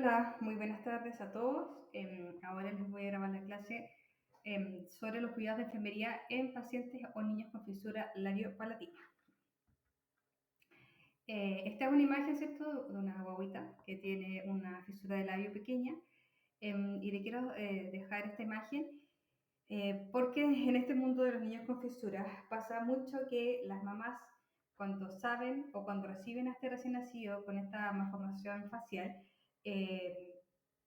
Hola, muy buenas tardes a todos. Ahora les voy a grabar la clase sobre los cuidados de enfermería en pacientes o niños con fisura labiopalatina. Esta es una imagen, ¿cierto?, de una guaguita que tiene una fisura de labio pequeña y le quiero dejar esta imagen porque en este mundo de los niños con fisuras pasa mucho que las mamás, cuando saben o cuando reciben a este recién nacido con esta malformación facial, eh,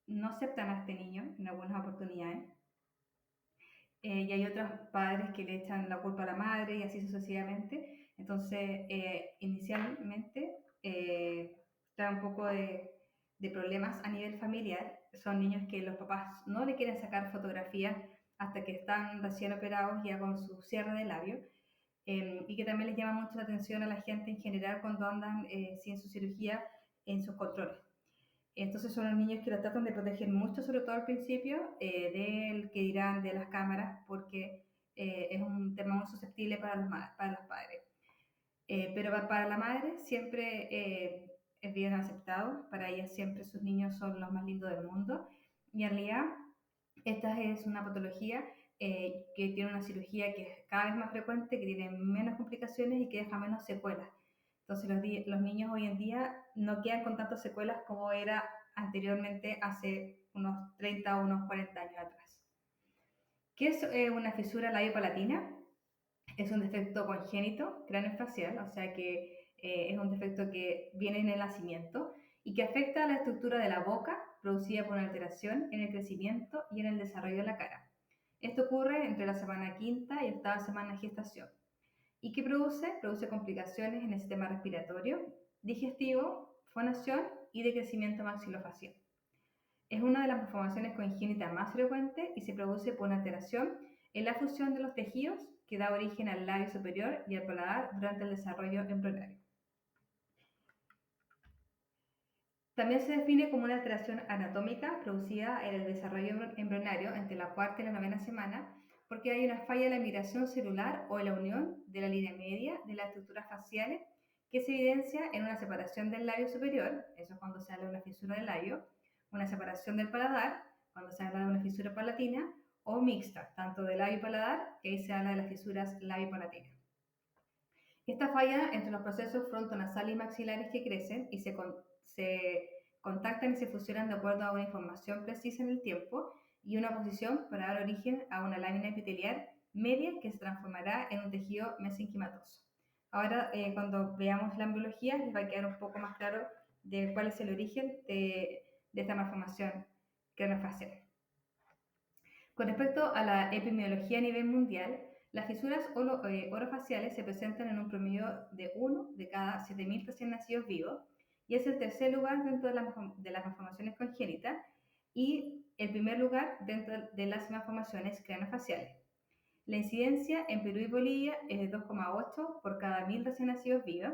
no aceptan a este niño en algunas oportunidades. Y hay otros padres que le echan la culpa a la madre y así sucesivamente. Entonces, inicialmente, trae un poco de problemas a nivel familiar. Son niños que los papás no le quieren sacar fotografías hasta que están recién operados ya con su cierre de labio. Y que también les llama mucho la atención a la gente en general cuando andan sin su cirugía en sus controles. Entonces son los niños que lo tratan de proteger mucho, sobre todo al principio, del que dirán de las cámaras, porque es un tema muy susceptible para los padres. Pero para la madre siempre es bien aceptado, para ella siempre sus niños son los más lindos del mundo. Y en realidad esta es una patología que tiene una cirugía que es cada vez más frecuente, que tiene menos complicaciones y que deja menos secuelas. Entonces los niños hoy en día no quedan con tantas secuelas como era anteriormente hace unos 30 o unos 40 años atrás. ¿Qué es una fisura labiopalatina? Es un defecto congénito craneofacial, o sea que es un defecto que viene en el nacimiento y que afecta a la estructura de la boca, producida por una alteración en el crecimiento y en el desarrollo de la cara. Esto ocurre entre la semana quinta y octava semana de gestación. ¿Y qué produce? Produce complicaciones en el sistema respiratorio, digestivo, fonación y de crecimiento maxilofacial. Es una de las malformaciones congénitas más frecuentes y se produce por una alteración en la fusión de los tejidos que da origen al labio superior y al paladar durante el desarrollo embrionario. También se define como una alteración anatómica producida en el desarrollo embrionario entre la cuarta y la novena semana, porque hay una falla en la migración celular o en la unión de la línea media de las estructuras faciales que se evidencia en una separación del labio superior, eso es cuando se habla de una fisura del labio, una separación del paladar, cuando se habla de una fisura palatina, o mixta, tanto del labio y paladar, que ahí se habla de las fisuras labio-palatinas. Esta falla entre los procesos frontonasales y maxilares que crecen y se contactan y se fusionan de acuerdo a una información precisa en el tiempo y una posición para dar origen a una lámina epitelial media que se transformará en un tejido mesenquimatoso. Ahora, cuando veamos la embriología, les va a quedar un poco más claro de cuál es el origen de esta malformación craneofacial. Con respecto a la epidemiología a nivel mundial, las fisuras orofaciales se presentan en un promedio de 1 de cada 7.000 recién nacidos vivos y es el tercer lugar dentro de las malformaciones congénitas y el primer lugar dentro de las malformaciones craneofaciales. La incidencia en Perú y Bolivia es de 2,8 por cada 1.000 recién nacidos vivos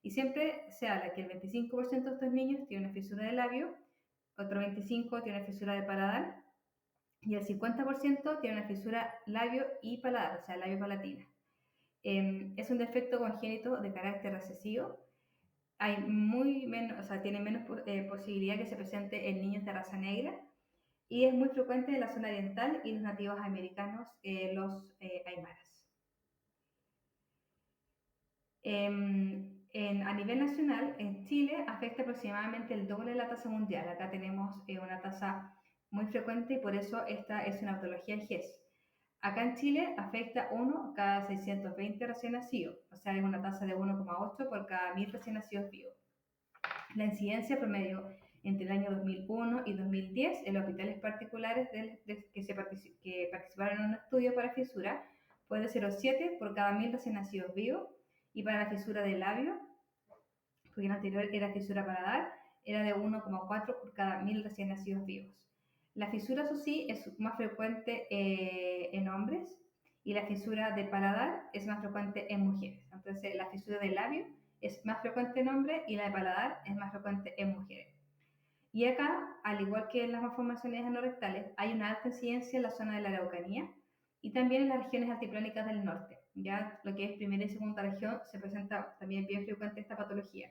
y siempre se habla que el 25% de estos niños tiene una fisura de labio, otro 25% tiene una fisura de paladar y el 50% tiene una fisura labio y paladar, o sea, labio-palatina. Es un defecto congénito de carácter recesivo. Hay tiene menos posibilidad que se presente en niños de raza negra y es muy frecuente en la zona oriental y los nativos americanos, los aymaras. A nivel nacional, en Chile afecta aproximadamente el doble de la tasa mundial. Acá tenemos una tasa muy frecuente y por eso esta es una patología GES. Acá en Chile afecta 1 cada 620 recién nacidos, o sea, es una tasa de 1,8 por cada 1.000 recién nacidos vivos. La incidencia promedio entre el año 2001 y 2010 en los hospitales particulares que participaron en un estudio para fisura fue de 0,7 por cada 1.000 recién nacidos vivos y para la fisura del labio, porque en anterior era fisura paladar, era de 1,4 por cada 1.000 recién nacidos vivos. La fisura, eso sí, es más frecuente en hombres y la fisura de paladar es más frecuente en mujeres. Entonces, la fisura del labio es más frecuente en hombres y la de paladar es más frecuente en mujeres. Y acá, al igual que en las malformaciones anorrectales, hay una alta incidencia en la zona de la Araucanía y también en las regiones altiplánicas del norte. Ya lo que es primera y segunda región se presenta también bien frecuente esta patología.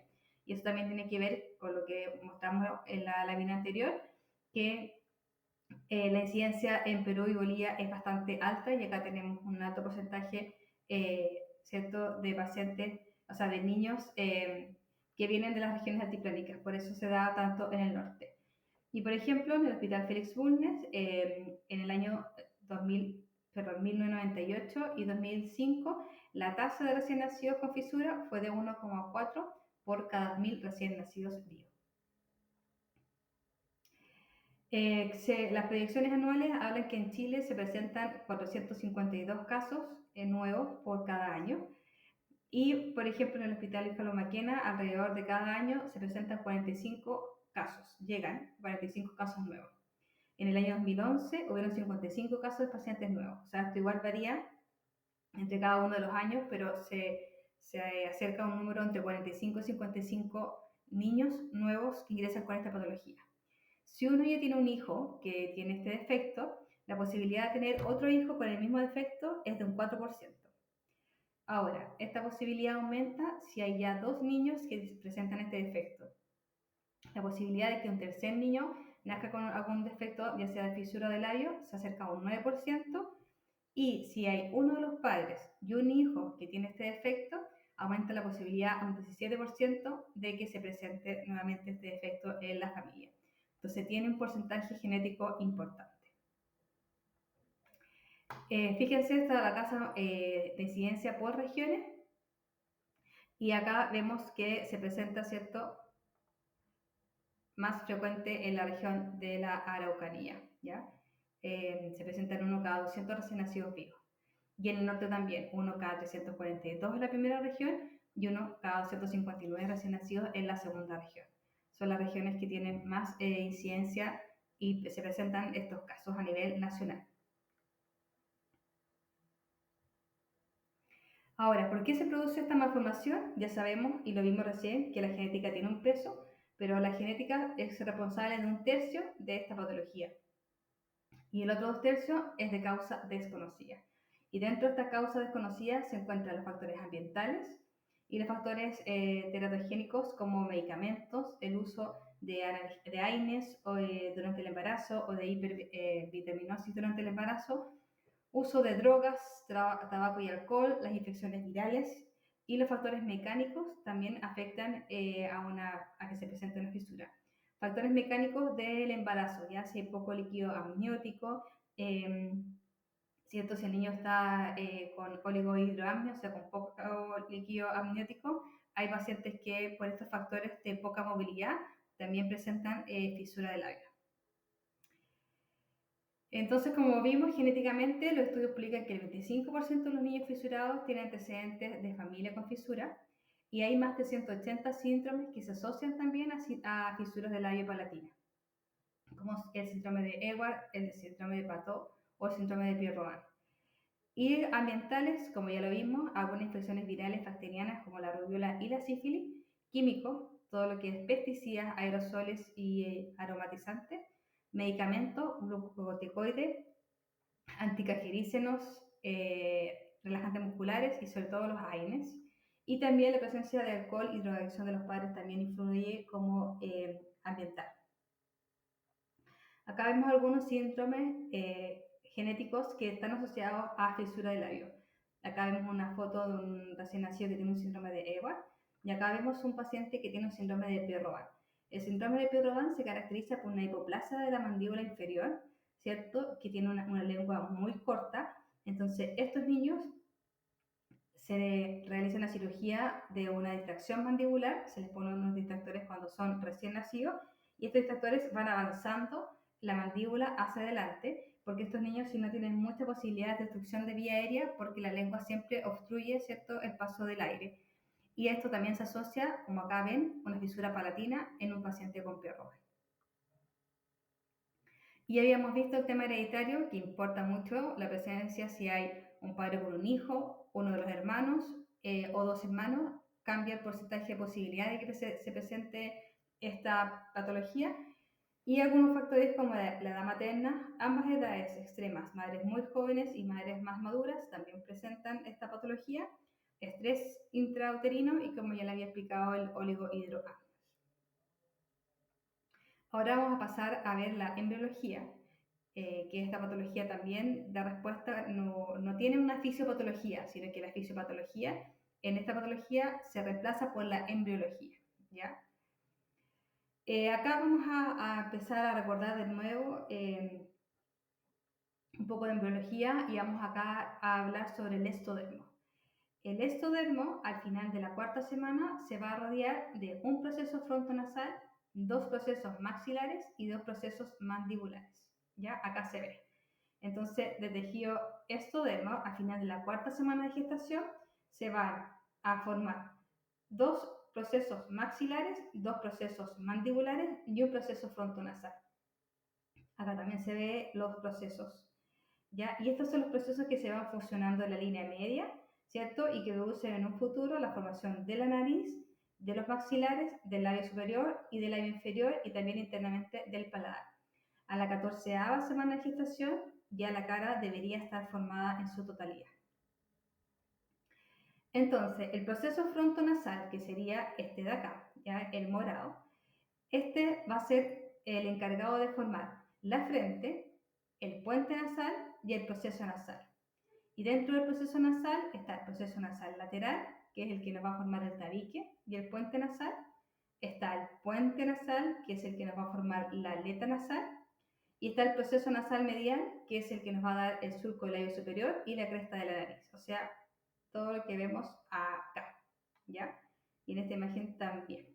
Y eso también tiene que ver con lo que mostramos en la lámina anterior, que la incidencia en Perú y Bolivia es bastante alta y acá tenemos un alto porcentaje, ¿cierto?, de pacientes, o sea, de niños que vienen de las regiones altiplánicas, por eso se da tanto en el norte. Y por ejemplo, en el Hospital Félix Bulnes, en el año 1998 y 2005, la tasa de recién nacidos con fisura fue de 1,4 por cada 1.000 recién nacidos vivos. Las proyecciones anuales hablan que en Chile se presentan 452 casos nuevos por cada año. Y, por ejemplo, en el Hospital Ífalo Maquena, alrededor de cada año se presentan 45 casos, llegan 45 casos nuevos. En el año 2011 hubieron 55 casos de pacientes nuevos. O sea, esto igual varía entre cada uno de los años, pero se acerca a un número entre 45 y 55 niños nuevos que ingresan con esta patología. Si uno ya tiene un hijo que tiene este defecto, la posibilidad de tener otro hijo con el mismo defecto es de un 4%. Ahora, esta posibilidad aumenta si hay ya 2 niños que presentan este defecto. La posibilidad de que un tercer niño nazca con algún defecto, ya sea de fisura de labio, se acerca a un 9%. Y si hay uno de los padres y un hijo que tiene este defecto, aumenta la posibilidad a un 17% de que se presente nuevamente este defecto en la familia. Entonces tiene un porcentaje genético importante. Fíjense, esta es la tasa de incidencia por regiones y acá vemos que se presenta, ¿cierto?, más frecuente en la región de la Araucanía, ¿ya? Se presenta en 1 cada 200 recién nacidos vivos. Y en el norte también, 1 cada 342 en la primera región y 1 cada 259 recién nacidos en la segunda región. Son las regiones que tienen más incidencia y se presentan estos casos a nivel nacional. Ahora, ¿por qué se produce esta malformación? Ya sabemos, y lo vimos recién, que la genética tiene un peso, pero la genética es responsable de 1/3 de esta patología. Y el otro 2/3 es de causa desconocida. Y dentro de esta causa desconocida se encuentran los factores ambientales y los factores teratogénicos como medicamentos, el uso de AINES durante el embarazo o de hipervitaminosis durante el embarazo, uso de drogas, tabaco y alcohol, las infecciones virales y los factores mecánicos también afectan a que se presente una fisura. Factores mecánicos del embarazo, ya si hay poco líquido amniótico, ¿cierto? Si el niño está con oligohidroamnia, o sea, con poco líquido amniótico, hay pacientes que por estos factores de poca movilidad también presentan fisura de labio. Entonces, como vimos genéticamente, los estudios explican que el 25% de los niños fisurados tienen antecedentes de familia con fisura y hay más de 180 síndromes que se asocian también a fisuras del labio palatina, como el síndrome de Ewart, el síndrome de Patot o el síndrome de Pierre-Robin. Y ambientales, como ya lo vimos, algunas infecciones virales bacterianas como la rubiola y la sífilis, químicos, todo lo que es pesticidas, aerosoles y aromatizantes, medicamentos, glucocorticoides, anticancerígenos, relajantes musculares y sobre todo los AINES. Y también la presencia de alcohol y drogadicción de los padres también influye como ambiental. Acá vemos algunos síndromes genéticos que están asociados a fisura del labio. Acá vemos una foto de un recién nacido que tiene un síndrome de Ewart y acá vemos un paciente que tiene un síndrome de Pierre-Robin. El síndrome de Pierre-Robin se caracteriza por una hipoplasia de la mandíbula inferior, ¿cierto? Que tiene una lengua muy corta. Entonces, estos niños se realiza una cirugía de una distracción mandibular, se les ponen unos distractores cuando son recién nacidos y estos distractores van avanzando la mandíbula hacia adelante, porque estos niños si no tienen mucha posibilidad de destrucción de vía aérea porque la lengua siempre obstruye, ¿cierto?, el paso del aire. Y esto también se asocia, como acá ven, una fisura palatina en un paciente con Pierre-Robin. Y habíamos visto el tema hereditario, que importa mucho la presencia si hay un padre con un hijo, uno de los hermanos o 2 hermanos, cambia el porcentaje de posibilidad de que se presente esta patología. Y algunos factores como la edad materna, ambas edades extremas, madres muy jóvenes y madres más maduras, también presentan esta patología. estrés intrauterino y, como ya le había explicado, el oligohidroácido. Ahora vamos a pasar a ver la embriología, que esta patología también da respuesta, no tiene una fisiopatología, sino que la fisiopatología en esta patología se reemplaza por la embriología, ¿ya? Acá vamos a empezar a recordar de nuevo un poco de embriología y vamos acá a hablar sobre el estodermo. El estodermo, al final de la cuarta semana, se va a rodear de un proceso frontonasal, dos procesos maxilares y dos procesos mandibulares. ¿Ya? Acá se ve. Entonces, de tejido estodermo, al final de la cuarta semana de gestación, se van a formar dos procesos maxilares, dos procesos mandibulares y un proceso frontonasal. Acá también se ve los procesos, ¿ya? Y estos son los procesos que se van fusionando en la línea media, ¿cierto? Y que producen en un futuro la formación de la nariz, de los maxilares, del labio superior y del labio inferior y también internamente del paladar. A la 14ª semana de gestación ya la cara debería estar formada en su totalidad. Entonces, el proceso frontonasal, que sería este de acá, ¿ya? El morado, este va a ser el encargado de formar la frente, el puente nasal y el proceso nasal. Y dentro del proceso nasal está el proceso nasal lateral, que es el que nos va a formar el tabique, y el puente nasal. Está el puente nasal, que es el que nos va a formar la aleta nasal. Y está el proceso nasal medial, que es el que nos va a dar el surco del labio superior y la cresta de la nariz. O sea, todo lo que vemos acá, ¿ya? Y en esta imagen también.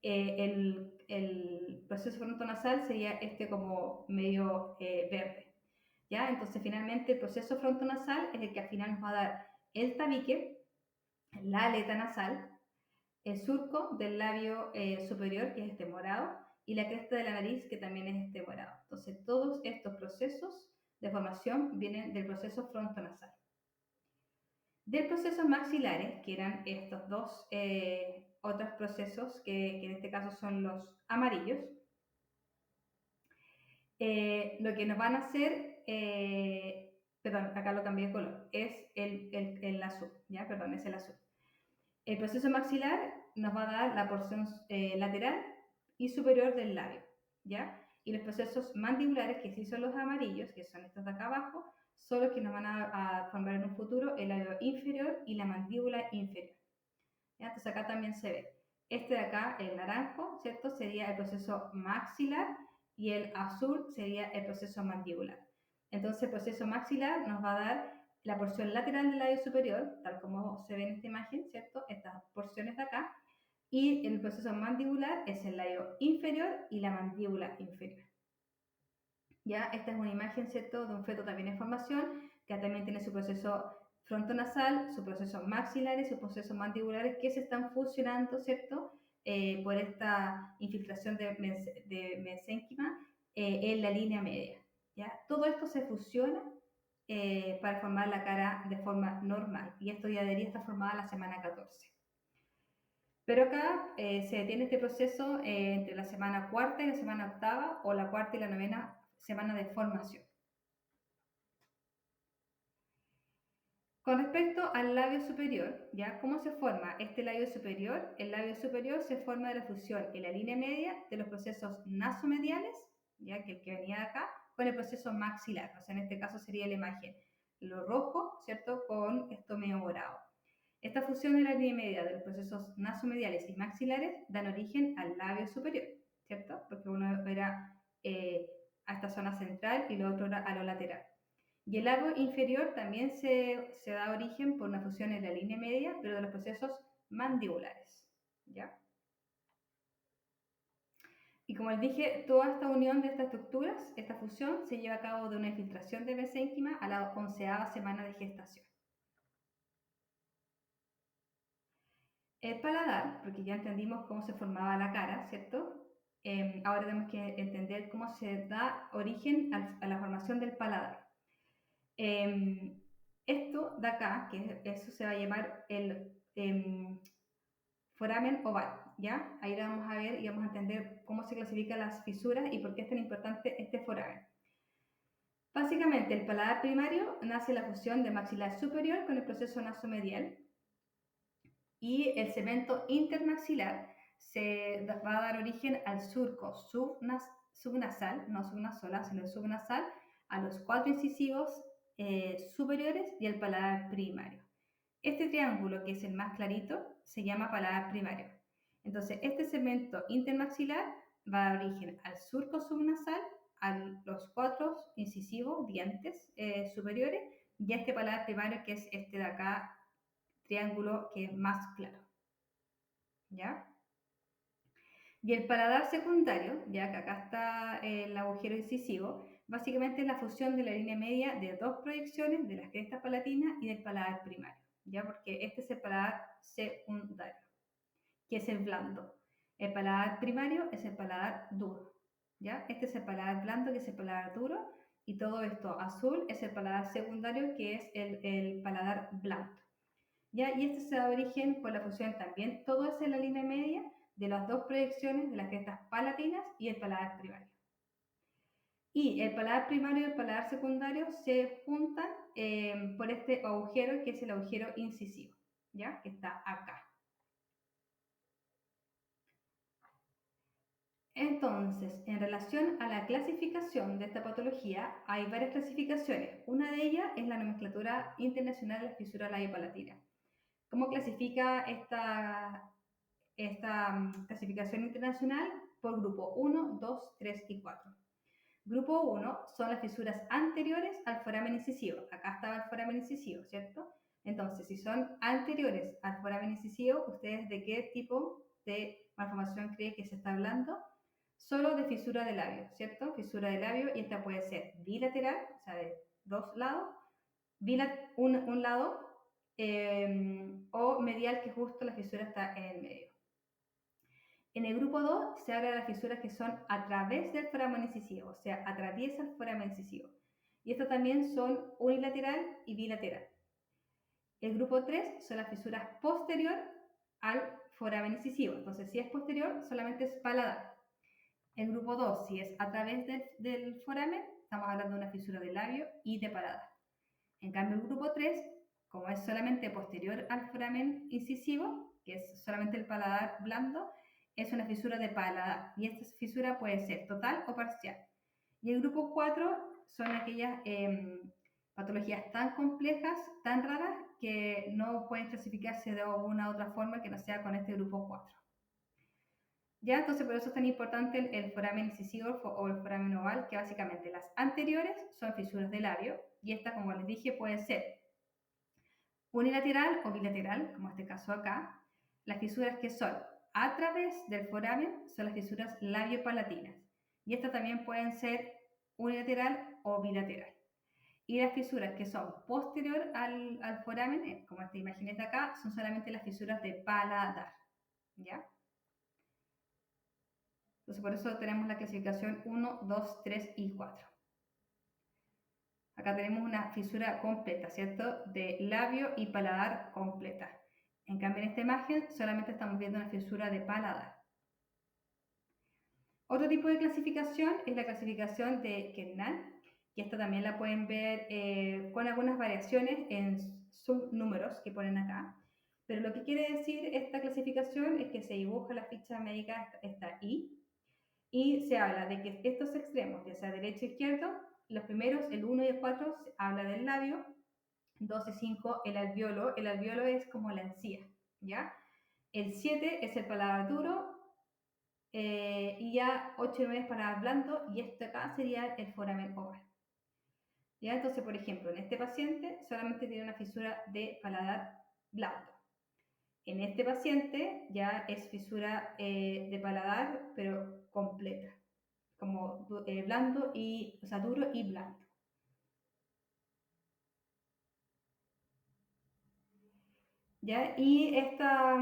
El proceso frontonasal sería este como medio verde, ¿ya? Entonces, finalmente, el proceso frontonasal es el que al final nos va a dar el tabique, la aleta nasal, el surco del labio superior, que es este morado, y la cresta de la nariz, que también es este morado. Entonces, todos estos procesos de formación vienen del proceso frontonasal. Del proceso maxilares, que eran estos dos otros procesos, que en este caso son los amarillos, lo que nos van a hacer, perdón, acá lo cambié de color, es el azul, ¿ya? Perdón, es el azul. El proceso maxilar nos va a dar la porción lateral y superior del labio, ¿ya? Y los procesos mandibulares, que sí son los amarillos, que son estos de acá abajo, son los que nos van a formar en un futuro el labio inferior y la mandíbula inferior, ¿ya? Entonces acá también se ve. Este de acá, el naranjo, ¿cierto? Sería el proceso maxilar y el azul sería el proceso mandibular. Entonces el proceso maxilar nos va a dar la porción lateral del labio superior, tal como se ve en esta imagen, ¿cierto? Estas porciones de acá. Y el proceso mandibular es el labio inferior y la mandíbula inferior. ¿Ya? Esta es una imagen, ¿cierto?, de un feto también en formación, que también tiene su proceso frontonasal, su proceso maxilar y su proceso mandibulares que se están fusionando, ¿cierto?, por esta infiltración de mesénquima en la línea media. ¿Ya? Todo esto se fusiona para formar la cara de forma normal, y esto ya debería estar formada la semana 14. Pero acá se detiene este proceso entre la semana cuarta y la semana octava, o la cuarta y la novena semana de formación. Con respecto al labio superior, ¿ya? ¿Cómo se forma este labio superior? El labio superior se forma de la fusión en la línea media de los procesos nasomediales, ¿ya? Que el que venía de acá, con el proceso maxilar. O sea, en este caso sería la imagen, lo rojo, ¿cierto?, con esto medio morado. Esta fusión en la línea media de los procesos nasomediales y maxilares dan origen al labio superior, ¿cierto? Porque uno era a esta zona central y lo otro era a lo lateral. Y el labio inferior también se da origen por una fusión en la línea media, pero de los procesos mandibulares, ¿ya? Y como les dije, toda esta unión de estas estructuras, esta fusión, se lleva a cabo de una infiltración de mesénquima a la 11ª semana de gestación. El paladar, porque ya entendimos cómo se formaba la cara, ¿cierto? Ahora tenemos que entender cómo se da origen a la formación del paladar. Esto de acá, que eso se va a llamar el foramen oval, ¿ya? Ahí la vamos a ver y vamos a entender cómo se clasifican las fisuras y por qué es tan importante este foramen. Básicamente, el paladar primario nace la fusión del maxilar superior con el proceso nasomedial, Y el segmento intermaxilar va a dar origen al surco subnasal, no subnasola, sino subnasal, a los 4 incisivos superiores y el paladar primario. Este triángulo, que es el más clarito, se llama paladar primario. Entonces, este segmento intermaxilar va a dar origen al surco subnasal, a los 4 incisivos, dientes superiores, y a este paladar primario, que es este de acá, triángulo que es más claro. ¿Ya? Y el paladar secundario, ya que acá está el agujero incisivo, básicamente es la fusión de la línea media de dos proyecciones de las crestas palatinas y del paladar primario, ya porque este es el paladar secundario, que es el blando. El paladar primario es el paladar duro, ya. Este es el paladar blando, que es el paladar duro, y todo esto azul es el paladar secundario, que es el paladar blando. ¿Ya? Y esto se da origen por la fusión también, todo es en la línea media de las dos proyecciones de las crestas palatinas y el paladar primario. Y el paladar primario y el paladar secundario se juntan por este agujero, que es el agujero incisivo, ¿ya? Que está acá. Entonces, en relación a la clasificación de esta patología, hay varias clasificaciones. Una de ellas es la nomenclatura internacional de la fisura labiopalatina. ¿Cómo clasifica esta clasificación internacional? Por grupo 1, 2, 3 y 4. Grupo 1 son las fisuras anteriores al foramen incisivo. Acá estaba el foramen incisivo, ¿cierto? Entonces, si son anteriores al foramen incisivo, ¿ustedes de qué tipo de malformación creen que se está hablando? Solo de fisura de labio, ¿cierto? Fisura de labio, y esta puede ser bilateral, o sea, de dos lados, un lado, o medial, que justo la fisura está en el medio. En el grupo 2 se habla de las fisuras que son a través del foramen incisivo, o sea, atraviesa el foramen incisivo. Y estas también son unilateral y bilateral. El grupo 3 son las fisuras posterior al foramen incisivo. Entonces, si es posterior, solamente es paladar. El grupo 2, si es a través del foramen, estamos hablando de una fisura de labio y de paladar. En cambio, el grupo 3, como es solamente posterior al foramen incisivo, que es solamente el paladar blando, es una fisura de paladar, y esta fisura puede ser total o parcial. Y el grupo 4 son aquellas patologías tan complejas, tan raras, que no pueden clasificarse de una u otra forma que no sea con este grupo 4. ¿Ya? Entonces, por eso es tan importante el foramen incisivo o el foramen oval, que básicamente las anteriores son fisuras de labio, y esta, como les dije, puede ser unilateral o bilateral, como este caso acá. Las fisuras que son a través del foramen son las fisuras labiopalatinas, y estas también pueden ser unilateral o bilateral. Y las fisuras que son posterior al foramen, como esta imagen de acá, son solamente las fisuras de paladar, ¿ya? Entonces, por eso tenemos la clasificación 1, 2, 3 y 4. Acá tenemos una fisura completa, ¿cierto? De labio y paladar completa. En cambio, en esta imagen solamente estamos viendo una fisura de paladar. Otro tipo de clasificación es la clasificación de Kernán, que esta también la pueden ver con algunas variaciones en subnúmeros que ponen acá. Pero lo que quiere decir esta clasificación es que se dibuja la ficha médica, esta I, y se habla de que estos extremos, ya sea derecho e izquierdo, los primeros, el 1 y el 4, se habla del labio, 2 y 5 el alveolo es como la encía, ¿ya? El 7 es el paladar duro, y ya 8 y 9 es paladar blando, y esto acá sería el foramen oval. ¿Ya? Entonces, por ejemplo, en este paciente solamente tiene una fisura de paladar blando. En este paciente ya es fisura de paladar, pero completa, como blando y, o sea, duro y blando. ¿Ya? Y esta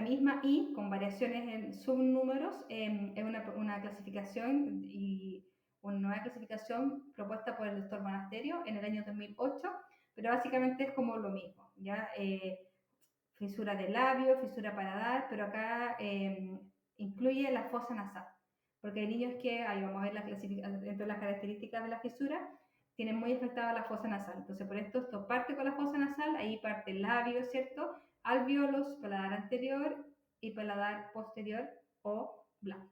misma I, con variaciones en subnúmeros, es una clasificación y una nueva clasificación propuesta por el doctor Monasterio en el año 2008, pero básicamente es como lo mismo, ¿ya? Fisura de labio, fisura paladar, pero acá incluye la fosa nasal, porque hay niños que, ahí vamos a ver dentro de las características de la fisura, tienen muy afectada la fosa nasal. Entonces, por esto parte con la fosa nasal, ahí parte el labio, ¿cierto? alvéolos, paladar anterior y paladar posterior o blando.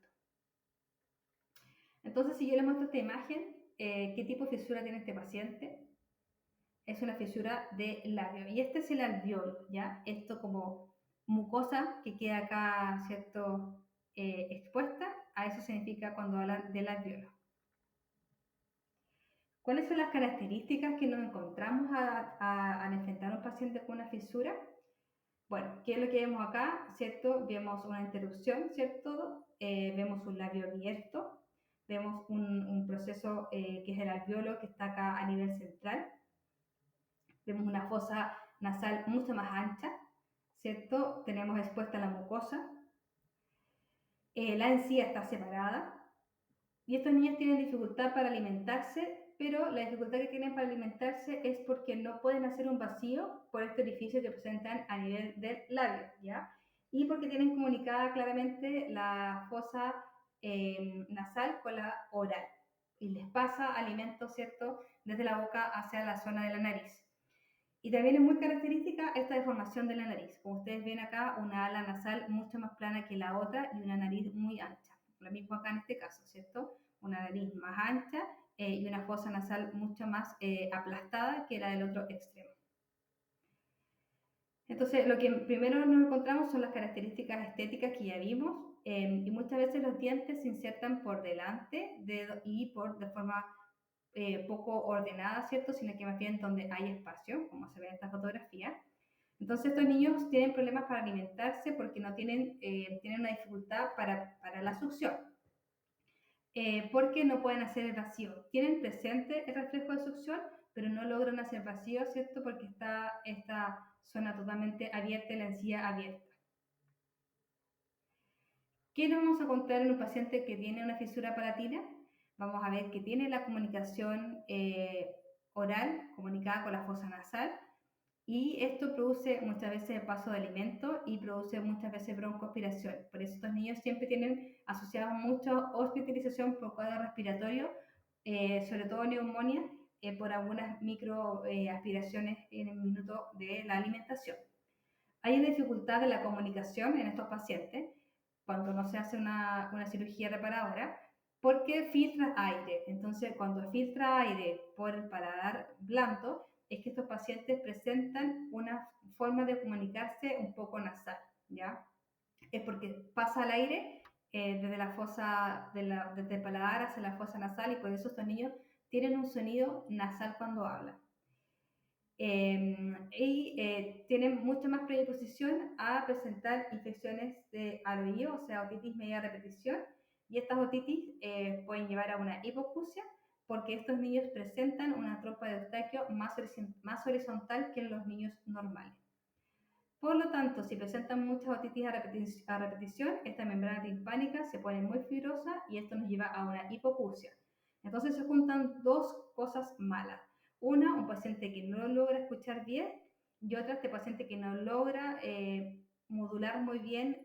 Entonces, si yo les muestro esta imagen, ¿qué tipo de fisura tiene este paciente? Es una fisura de labio. Y este es el alvéolo, ¿ya? Esto como mucosa que queda acá, ¿cierto? Expuesta, a eso significa cuando hablan del alvéolo. ¿Cuáles son las características que nos encontramos al enfrentar a un paciente con una fisura? Bueno, ¿qué es lo que vemos acá? ¿Cierto? Vemos una interrupción, ¿cierto? Vemos un labio abierto, vemos un proceso que es el alvéolo que está acá a nivel central, vemos una fosa nasal mucho más ancha, ¿cierto? Tenemos expuesta la mucosa, la encía está separada y estos niños tienen dificultad para alimentarse, pero la dificultad que tienen para alimentarse es porque no pueden hacer un vacío por este orificio que presentan a nivel del labio, ¿ya? Y porque tienen comunicada claramente la fosa nasal con la oral y les pasa alimento, ¿cierto?, desde la boca hacia la zona de la nariz. Y también es muy característica esta deformación de la nariz. Como ustedes ven acá, una ala nasal mucho más plana que la otra y una nariz muy ancha. Lo mismo acá en este caso, ¿cierto? Una nariz más ancha y una fosa nasal mucho más aplastada que la del otro extremo. Entonces, lo que primero nos encontramos son las características estéticas que ya vimos y muchas veces los dientes se insertan por delante y de forma poco ordenada, ¿cierto? Sino que más bien donde hay espacio, como se ve en esta fotografía. Entonces estos niños tienen problemas para alimentarse porque no tienen una dificultad para la succión, porque no pueden hacer el vacío. Tienen presente el reflejo de succión, pero no logran hacer vacío, ¿cierto? Porque está esta zona totalmente abierta y la encía abierta. ¿Qué nos vamos a contar en un paciente que tiene una fisura palatina? Vamos a ver que tiene la comunicación oral comunicada con la fosa nasal y esto produce muchas veces el paso de alimento y produce muchas veces broncoaspiración. Por eso estos niños siempre tienen asociado mucho hospitalización por cuadro respiratorio, sobre todo neumonía, por algunas microaspiraciones en el minuto de la alimentación. Hay una dificultad de la comunicación en estos pacientes cuando no se hace una cirugía reparadora porque filtra aire. Entonces, cuando filtra aire por el paladar blando, es que estos pacientes presentan una forma de comunicarse un poco nasal, ¿ya? Es porque pasa el aire desde la fosa, desde el paladar hacia la fosa nasal y por eso estos niños tienen un sonido nasal cuando hablan. Tienen mucha más predisposición a presentar infecciones al oído, o sea, otitis media repetición, y estas otitis pueden llevar a una hipoacusia porque estos niños presentan una trompa de Eustaquio más horizontal que en los niños normales. Por lo tanto, si presentan muchas otitis a repetición, esta membrana timpánica se pone muy fibrosa y esto nos lleva a una hipoacusia. Entonces se juntan dos cosas malas. Una, un paciente que no logra escuchar bien y otra, este paciente que no logra modular muy bien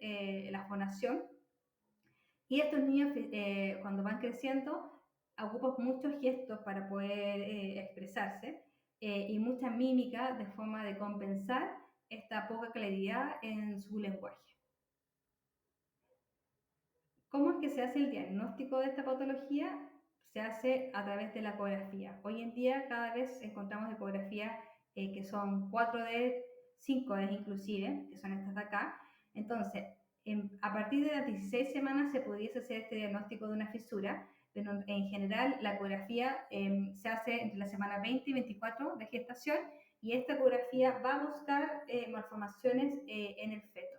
la fonación. Y estos niños cuando van creciendo ocupan muchos gestos para poder expresarse y mucha mímica de forma de compensar esta poca claridad en su lenguaje. ¿Cómo es que se hace el diagnóstico de esta patología? Se hace a través de la ecografía. Hoy en día cada vez encontramos ecografías que son 4D, 5D inclusive, que son estas de acá. Entonces, a partir de las 16 semanas se pudiese hacer este diagnóstico de una fisura, pero en general la ecografía se hace entre la semana 20 y 24 de gestación y esta ecografía va a buscar malformaciones en el feto.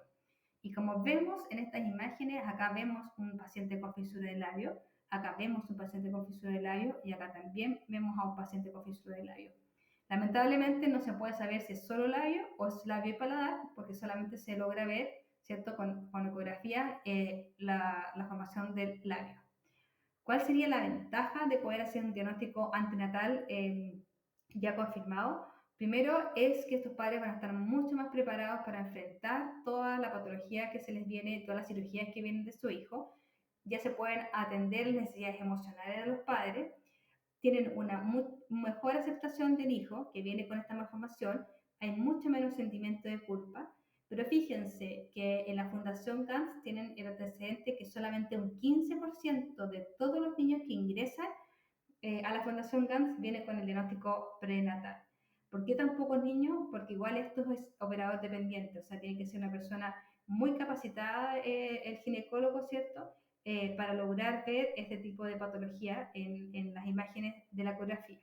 Y como vemos en estas imágenes, acá vemos un paciente con fisura de labio, acá vemos un paciente con fisura de labio y acá también vemos a un paciente con fisura de labio. Lamentablemente no se puede saber si es solo labio o es labio y paladar, porque solamente se logra ver, ¿cierto?, con ecografía la formación del labio. ¿Cuál sería la ventaja de poder hacer un diagnóstico antenatal ya confirmado? Primero es que estos padres van a estar mucho más preparados para enfrentar toda la patología que se les viene, todas las cirugías que vienen de su hijo. Ya se pueden atender las necesidades emocionales de los padres. Tienen una mejor aceptación del hijo que viene con esta malformación. Hay mucho menos sentimiento de culpa. Pero fíjense que en la Fundación GANS tienen el antecedente que solamente un 15% de todos los niños que ingresan a la Fundación GANS viene con el diagnóstico prenatal. ¿Por qué tan pocos niños? Porque igual esto es operador dependiente, o sea, tiene que ser una persona muy capacitada, el ginecólogo, ¿cierto? Para lograr ver este tipo de patología en las imágenes de la ecografía.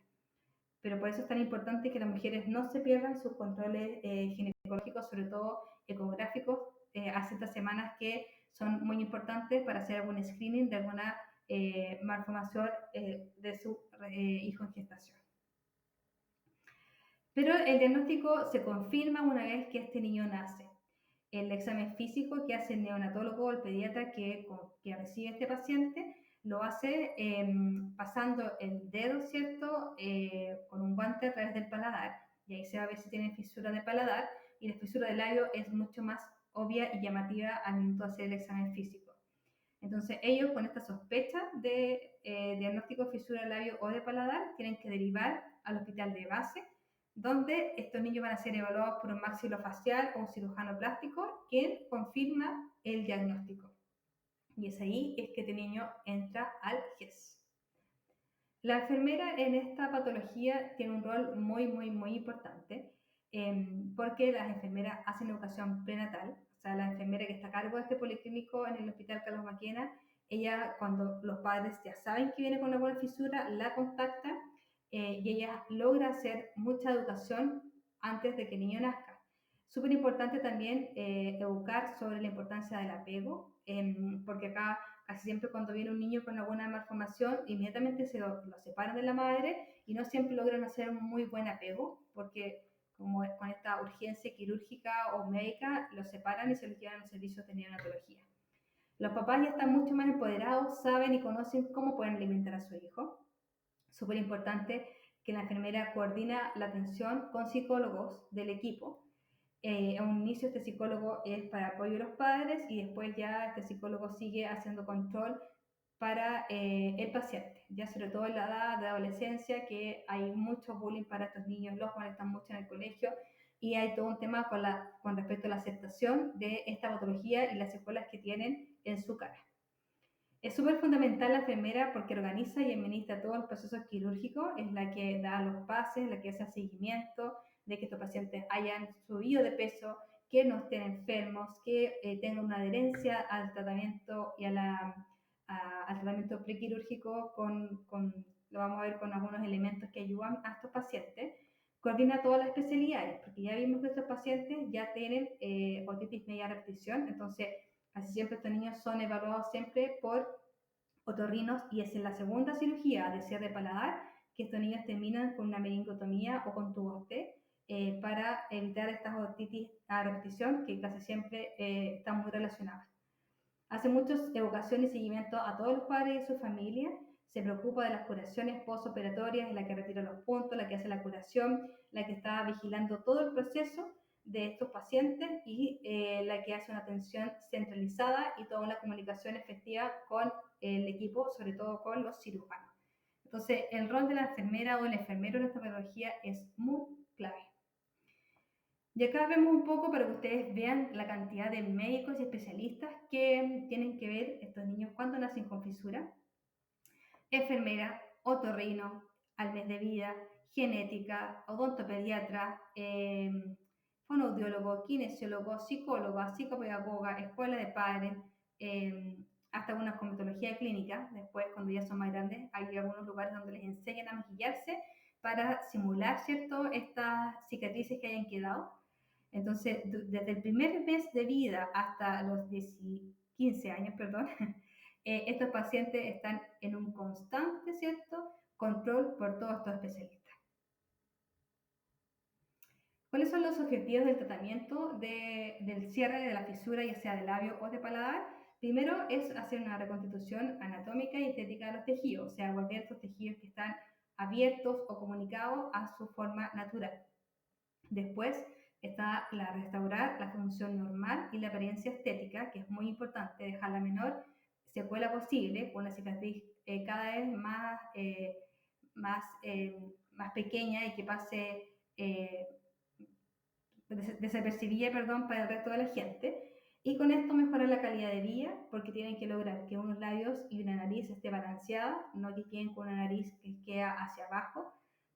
Pero por eso es tan importante que las mujeres no se pierdan sus controles ginecológicos, sobre todo ecográficos, a ciertas semanas que son muy importantes para hacer algún screening de alguna malformación de su hijo en gestación. Pero el diagnóstico se confirma una vez que este niño nace. El examen físico que hace el neonatólogo o el pediatra que recibe este paciente lo hace pasando el dedo, ¿cierto?, con un guante a través del paladar, y ahí se va a ver si tiene fisura de paladar, y la fisura del labio es mucho más obvia y llamativa al momento de hacer el examen físico. Entonces ellos con esta sospecha de diagnóstico de fisura del labio o de paladar tienen que derivar al hospital de base, donde estos niños van a ser evaluados por un maxilofacial o un cirujano plástico, quien confirma el diagnóstico. Y es ahí es que este niño entra al GES. La enfermera en esta patología tiene un rol muy importante, porque las enfermeras hacen educación prenatal, o sea, la enfermera que está a cargo de este policlínico en el Hospital Carlos Maquena, ella cuando los padres ya saben que viene con alguna fisura, la contacta y ella logra hacer mucha educación antes de que el niño nazca. Súper importante también educar sobre la importancia del apego, porque acá casi siempre cuando viene un niño con alguna malformación, inmediatamente se lo separan de la madre y no siempre logran hacer un muy buen apego, porque como es con esta urgencia quirúrgica o médica, los separan y se los llevan a los servicios de neonatología. Los papás ya están mucho más empoderados, saben y conocen cómo pueden alimentar a su hijo. Súper importante que la enfermera coordina la atención con psicólogos del equipo. A un inicio este psicólogo es para apoyo de los padres y después ya este psicólogo sigue haciendo control para el paciente, ya sobre todo en la edad de adolescencia, que hay mucho bullying para estos niños, los molestan mucho en el colegio y hay todo un tema con respecto a la aceptación de esta patología y las secuelas que tienen en su cara. Es súper fundamental la enfermera porque organiza y administra todos los procesos quirúrgicos, es la que da los pases, la que hace el seguimiento de que estos pacientes hayan subido de peso, que no estén enfermos, que tengan una adherencia al tratamiento y al tratamiento prequirúrgico lo vamos a ver con algunos elementos que ayudan a estos pacientes. Coordina todas las especialidades, porque ya vimos que estos pacientes ya tienen otitis media repetición, entonces casi siempre estos niños son evaluados siempre por otorrinos y es en la segunda cirugía de cierre de paladar que estos niños terminan con una meningotomía o con tubos T para evitar estas otitis a repetición que casi siempre están muy relacionadas. Hace muchas educación y seguimiento a todos los padres y su familia. Se preocupa de las curaciones postoperatorias, es la que retira los puntos, la que hace la curación, la que está vigilando todo el proceso de estos pacientes y la que hace una atención centralizada y toda una comunicación efectiva con el equipo, sobre todo con los cirujanos. Entonces, el rol de la enfermera o el enfermero en esta patología es muy clave. Y acá vemos un poco para que ustedes vean la cantidad de médicos y especialistas que tienen que ver estos niños cuando nacen con fisura. Enfermera, otorrino, al mes de vida, genética, odontopediatra, fonoaudiólogo, kinesiólogo, psicóloga, psicopedagoga, escuela de padres, hasta una cosmetología clínica. Después, cuando ya son más grandes, hay algunos lugares donde les enseñan a maquillarse para simular, ¿cierto?, estas cicatrices que hayan quedado. Entonces, desde el primer mes de vida hasta los 15 años, perdón, estos pacientes están en un constante, ¿cierto?, control por todos estos especialistas. ¿Cuáles son los objetivos del tratamiento del cierre de la fisura, ya sea de labio o de paladar? Primero es hacer una reconstitución anatómica y estética de los tejidos, o sea, volver estos tejidos que están abiertos o comunicados a su forma natural. Después está restaurar la función normal y la apariencia estética, que es muy importante, dejar la menor secuela posible, con una cicatriz cada vez más pequeña y que pase desapercibida, perdón, para el resto de la gente. Y con esto mejora la calidad de vida porque tienen que lograr que unos labios y una nariz esté balanceada, no que queden con una nariz que queda hacia abajo.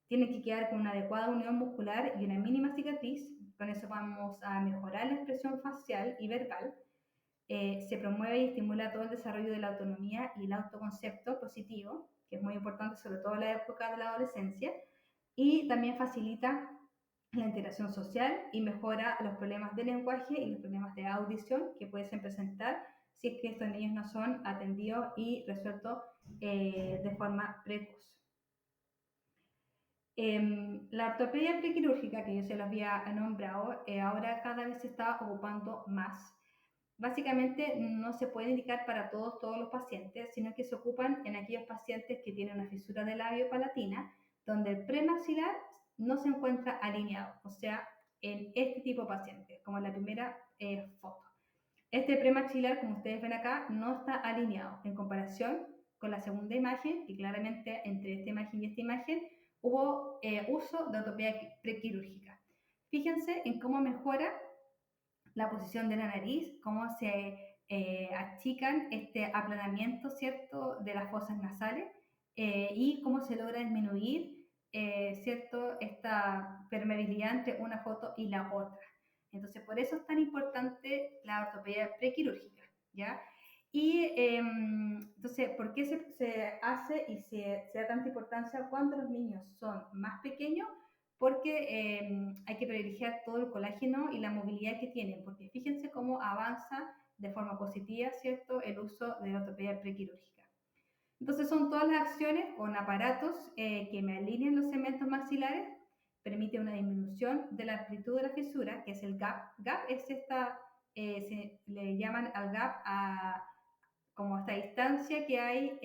Tienen que quedar con una adecuada unión muscular y una mínima cicatriz. Con eso vamos a mejorar la expresión facial y verbal. Se promueve y estimula todo el desarrollo de la autonomía y el autoconcepto positivo, que es muy importante sobre todo en la época de la adolescencia, y también facilita la integración social y mejora los problemas de lenguaje y los problemas de audición que pueden presentar si es que estos niños no son atendidos y resueltos de forma precoz. La ortopedia prequirúrgica, que yo se los había nombrado, ahora cada vez se está ocupando más. Básicamente no se puede indicar para todos los pacientes, sino que se ocupan en aquellos pacientes que tienen una fisura de labio palatina, donde el premaxilar no se encuentra alineado, o sea, en este tipo de pacientes, como en la primera foto. Este premaxilar, como ustedes ven acá, no está alineado en comparación con la segunda imagen, que claramente entre esta imagen y esta imagen hubo uso de ortopedia prequirúrgica. Fíjense en cómo mejora la posición de la nariz, cómo se achican este aplanamiento, ¿cierto?, de las fosas nasales y cómo se logra disminuir, ¿cierto?, esta permeabilidad entre una foto y la otra. Entonces, por eso es tan importante la ortopedia prequirúrgica, ¿ya? Y entonces, ¿por qué se hace y se da tanta importancia cuando los niños son más pequeños? Porque hay que privilegiar todo el colágeno y la movilidad que tienen, porque fíjense cómo avanza de forma positiva, ¿cierto?, el uso de la ortopedia prequirúrgica. Entonces son todas las acciones con aparatos que me alinean los segmentos maxilares, permite una disminución de la amplitud de la fisura, que es el gap. Gap es esta, se le llaman al gap a como esta distancia que hay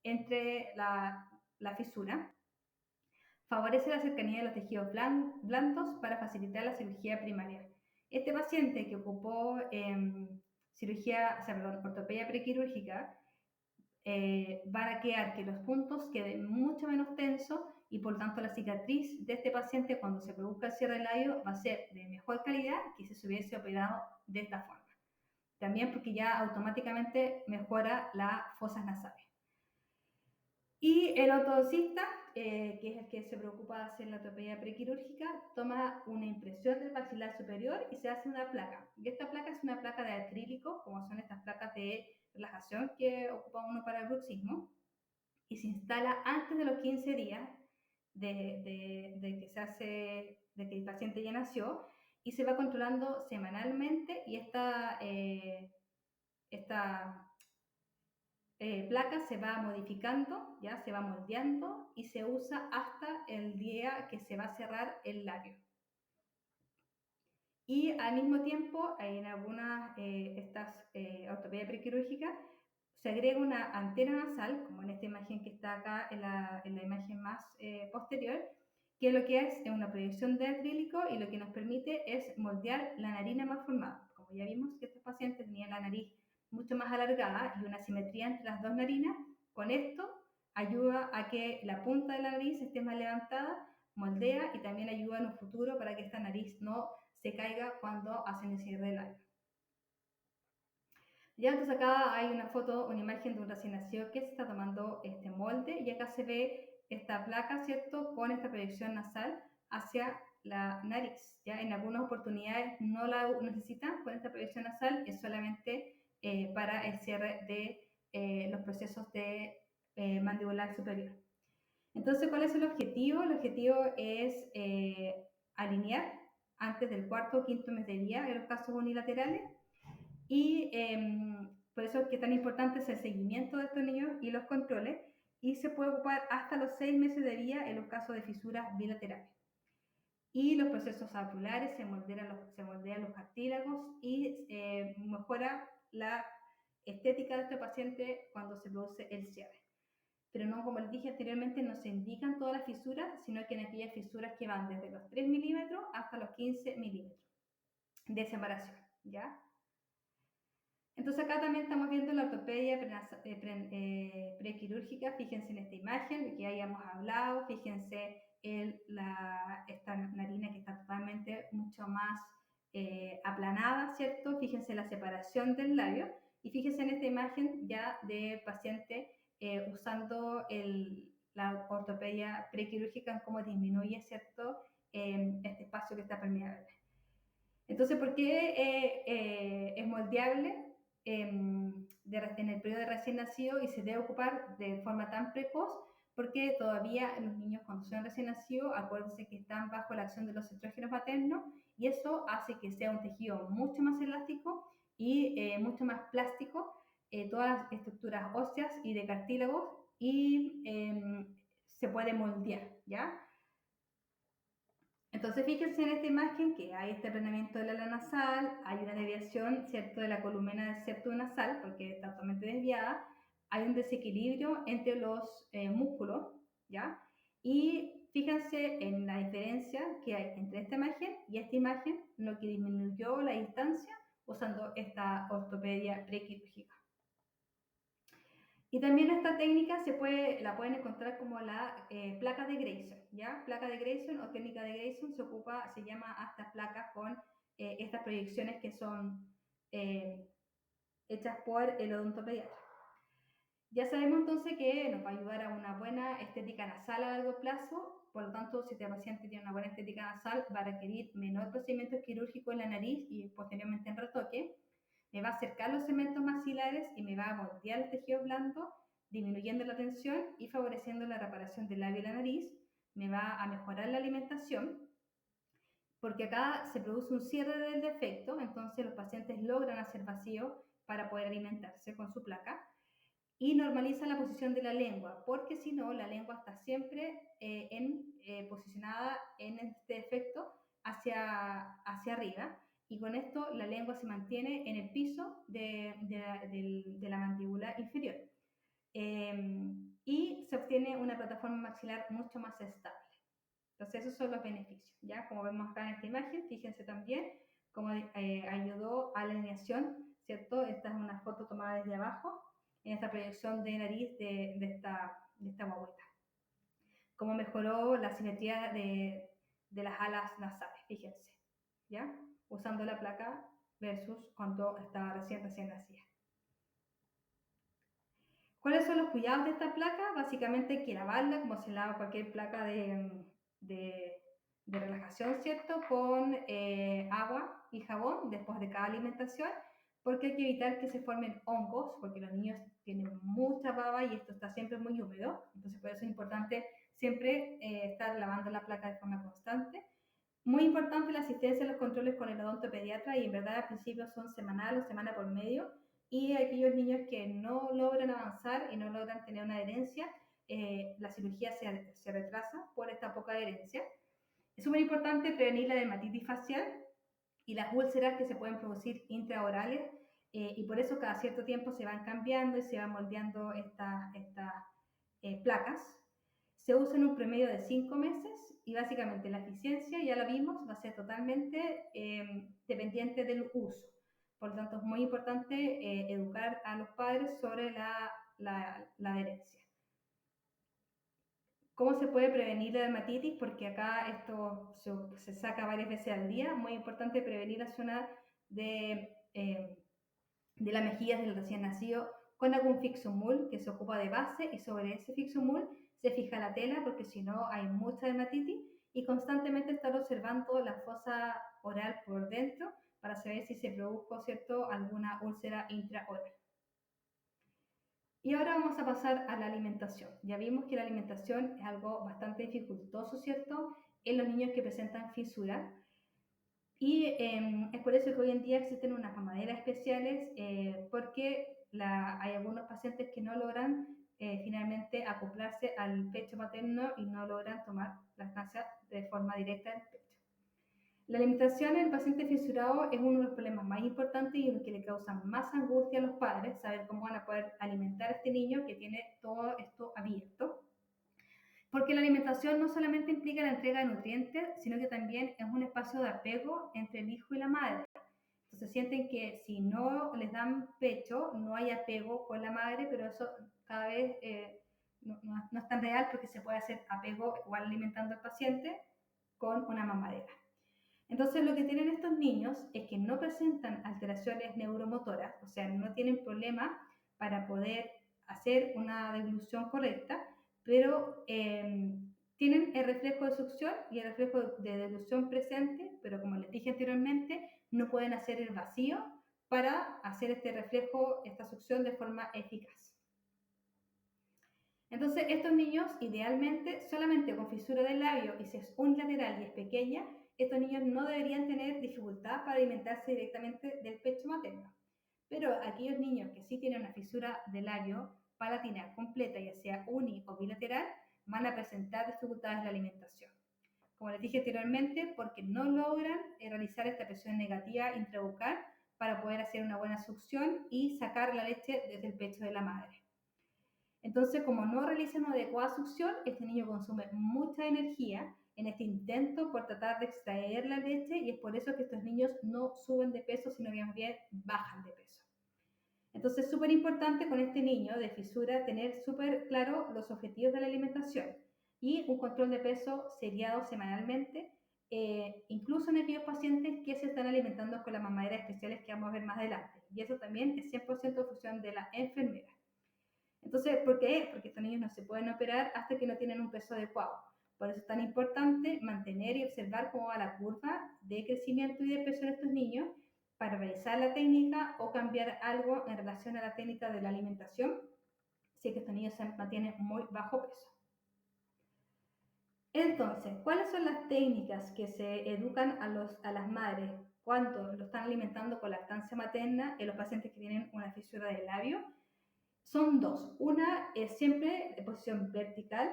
entre la fisura. Favorece la cercanía de los tejidos blandos para facilitar la cirugía primaria. Este paciente que ocupó ortopedia prequirúrgica, van a quedar que los puntos queden mucho menos tensos y por tanto la cicatriz de este paciente cuando se produzca el cierre del labio va a ser de mejor calidad que si se hubiese operado de esta forma. También porque ya automáticamente mejora las fosas nasales. Y el ortodoncista, que es el que se preocupa de hacer la ortopedia prequirúrgica, toma una impresión del maxilar superior y se hace una placa. Y esta placa es una placa de acrílico, como son estas placas de relajación que ocupa uno para el bruxismo, y se instala antes de los 15 días de que el paciente ya nació, y se va controlando semanalmente, y esta placa se va modificando, ya se va moldeando y se usa hasta el día que se va a cerrar el labio. Y al mismo tiempo, en algunas ortopedia prequirúrgica, se agrega una antena nasal, como en esta imagen que está acá en la imagen más posterior, que lo que es una proyección de acrílico y lo que nos permite es moldear la narina más formada. Como ya vimos que estos pacientes tenían la nariz mucho más alargada y una simetría entre las dos narinas, con esto ayuda a que la punta de la nariz esté más levantada, moldea y también ayuda en un futuro para que esta nariz no se caiga cuando hacen el cierre del labio. Ya entonces acá hay una foto, una imagen de un recién nacido que se está tomando este molde y acá se ve esta placa, ¿cierto?, con esta proyección nasal hacia la nariz. Ya en algunas oportunidades no la necesitan con esta proyección nasal, es solamente para el cierre de los procesos de mandibular superior. Entonces, ¿cuál es el objetivo? El objetivo es alinear antes del cuarto o quinto mes de vida en los casos unilaterales y por eso es que tan importante es el seguimiento de estos niños y los controles, y se puede ocupar hasta los 6 meses de vida en los casos de fisuras bilaterales. Y los procesos articulares se moldean los cartílagos y mejora la estética de este paciente cuando se produce el cierre. Pero no, como les dije anteriormente, no se indican todas las fisuras, sino que en aquellas fisuras que van desde los 3 milímetros hasta los 15 milímetros de separación, ¿ya? Entonces acá también estamos viendo la ortopedia prequirúrgica. Fíjense en esta imagen que ya habíamos hablado, fíjense en esta narina que está totalmente mucho más aplanada, ¿cierto? Fíjense la separación del labio y fíjense en esta imagen ya de paciente usando la ortopedia prequirúrgica en cómo disminuye, ¿cierto? Este espacio que está permeable. Entonces, ¿por qué es moldeable en el periodo de recién nacido y se debe ocupar de forma tan precoz? Porque todavía los niños cuando son recién nacidos, acuérdense que están bajo la acción de los estrógenos maternos y eso hace que sea un tejido mucho más elástico y mucho más plástico, todas las estructuras óseas y de cartílagos y se puede moldear, ¿ya? Entonces, fíjense en esta imagen que hay este aplanamiento del ala nasal, hay una desviación, ¿cierto?, de la columna del septo nasal, porque está totalmente desviada, hay un desequilibrio entre los músculos, ¿ya? Y fíjense en la diferencia que hay entre esta imagen y esta imagen, lo que disminuyó la distancia usando esta ortopedia prequirúrgica. Y también esta técnica la pueden encontrar como la placa de Grayson, ¿ya? Placa de Grayson o técnica de Grayson se llama a estas placas con estas proyecciones que son eh, hechas por el odontopediatra. Ya sabemos entonces que nos va a ayudar a una buena estética nasal a largo plazo, por lo tanto, si este paciente tiene una buena estética nasal, va a requerir menor procedimiento quirúrgico en la nariz y posteriormente en retoque. Me va a acercar los segmentos maxilares y me va a moldear el tejido blando, disminuyendo la tensión y favoreciendo la reparación del labio y la nariz. Me va a mejorar la alimentación, porque acá se produce un cierre del defecto, entonces los pacientes logran hacer vacío para poder alimentarse con su placa y normaliza la posición de la lengua, porque si no, la lengua está siempre posicionada en este defecto hacia arriba, y con esto la lengua se mantiene en el piso de la mandíbula inferior. Y se obtiene una plataforma maxilar mucho más estable. Entonces, esos son los beneficios, ¿ya? Como vemos acá en esta imagen, fíjense también cómo ayudó a la alineación, ¿cierto? Esta es una foto tomada desde abajo, en esta proyección de nariz de esta guaguita. Cómo mejoró la simetría de las alas nasales, fíjense, ¿ya? Usando la placa versus cuando estaba recién nacida. ¿Cuáles son los cuidados de esta placa? Básicamente hay que lavarla como se lava cualquier placa de relajación, ¿cierto? Con agua y jabón después de cada alimentación, porque hay que evitar que se formen hongos, porque los niños tienen mucha baba y esto está siempre muy húmedo, entonces por eso es importante siempre estar lavando la placa de forma constante. Muy importante la asistencia a los controles con el odontopediatra y en verdad al principio son semanal o semana por medio, y aquellos niños que no logran avanzar y no logran tener una adherencia, la cirugía se retrasa por esta poca adherencia. Es súper importante prevenir la dermatitis facial y las úlceras que se pueden producir intraorales, y por eso cada cierto tiempo se van cambiando y se van moldeando estas placas. Se usa en un promedio de 5 meses y básicamente la eficiencia, ya la vimos, va a ser totalmente dependiente del uso. Por lo tanto, es muy importante educar a los padres sobre la adherencia. ¿Cómo se puede prevenir la dermatitis? Porque acá esto se saca varias veces al día. Muy importante prevenir la zona de las mejillas del recién nacido con algún fixumul que se ocupa de base, y sobre ese fixumul se fija la tela, porque si no hay mucha dermatitis, y constantemente estar observando la fosa oral por dentro para saber si se produjo, ¿cierto?, alguna úlcera intraoral. Y ahora vamos a pasar a la alimentación. Ya vimos que la alimentación es algo bastante dificultoso, ¿cierto?, en los niños que presentan fisura. Y es por eso que hoy en día existen unas mamaderas especiales, porque hay algunos pacientes que no logran finalmente acoplarse al pecho materno y no logran tomar lactancia de forma directa del pecho. La alimentación en el paciente fisurado es uno de los problemas más importantes y el que le causa más angustia a los padres, saber cómo van a poder alimentar a este niño que tiene todo esto abierto. Porque la alimentación no solamente implica la entrega de nutrientes, sino que también es un espacio de apego entre el hijo y la madre. Entonces sienten que si no les dan pecho, no hay apego con la madre, pero eso cada vez no es tan real porque se puede hacer apego igual alimentando al paciente con una mamadera. Entonces lo que tienen estos niños es que no presentan alteraciones neuromotoras, o sea, no tienen problemas para poder hacer una deglución correcta, pero tienen el reflejo de succión y el reflejo de deglución presente, pero como les dije anteriormente, no pueden hacer el vacío para hacer este reflejo, esta succión de forma eficaz. Entonces, estos niños, idealmente, solamente con fisura del labio, y si es unilateral y es pequeña, estos niños no deberían tener dificultad para alimentarse directamente del pecho materno. Pero aquellos niños que sí tienen una fisura del labio palatina completa, ya sea uni o bilateral, van a presentar dificultades en la alimentación. Como les dije anteriormente, porque no logran realizar esta presión negativa intrabucal para poder hacer una buena succión y sacar la leche desde el pecho de la madre. Entonces, como no realizan una adecuada succión, este niño consume mucha energía en este intento por tratar de extraer la leche y es por eso que estos niños no suben de peso, sino que más bien bajan de peso. Entonces, es súper importante con este niño de fisura tener súper claro los objetivos de la alimentación y un control de peso seriado semanalmente, incluso en aquellos pacientes que se están alimentando con las mamaderas especiales que vamos a ver más adelante. Y eso también es 100% función de la enfermera. Entonces, ¿por qué? Porque estos niños no se pueden operar hasta que no tienen un peso adecuado. Por eso es tan importante mantener y observar cómo va la curva de crecimiento y de peso en estos niños para revisar la técnica o cambiar algo en relación a la técnica de la alimentación si es que estos niños se mantienen muy bajo peso. Entonces, ¿cuáles son las técnicas que se educan a las madres cuando lo están alimentando con lactancia materna en los pacientes que tienen una fisura del labio? Son dos. Una es siempre de posición vertical,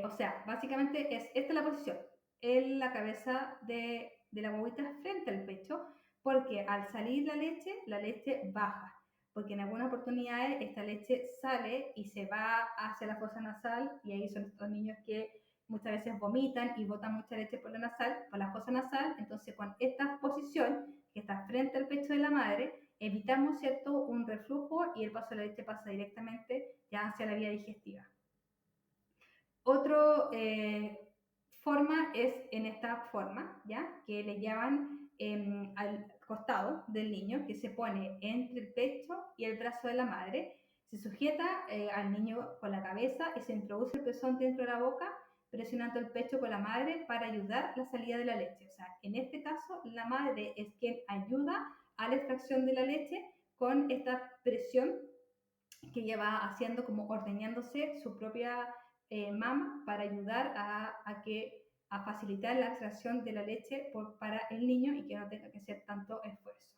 o sea, básicamente es esta la posición, en la cabeza de la guaguita frente al pecho, porque al salir la leche baja, porque en algunas oportunidades esta leche sale y se va hacia la fosa nasal, y ahí son estos niños que muchas veces vomitan y botan mucha leche por la fosa nasal. Entonces con esta posición, que está frente al pecho de la madre, evitamos, ¿cierto?, un reflujo y el paso de la leche pasa directamente ya hacia la vía digestiva. Otra forma es en esta forma, ¿ya?, que le llaman al costado del niño, que se pone entre el pecho y el brazo de la madre. Se sujeta al niño con la cabeza y se introduce el pezón dentro de la boca, presionando el pecho con la madre para ayudar la salida de la leche. O sea, en este caso, la madre es quien ayuda a la extracción de la leche con esta presión que ella va haciendo, como ordeñándose su propia mama para ayudar a facilitar la extracción de la leche para el niño y que no tenga que hacer tanto esfuerzo.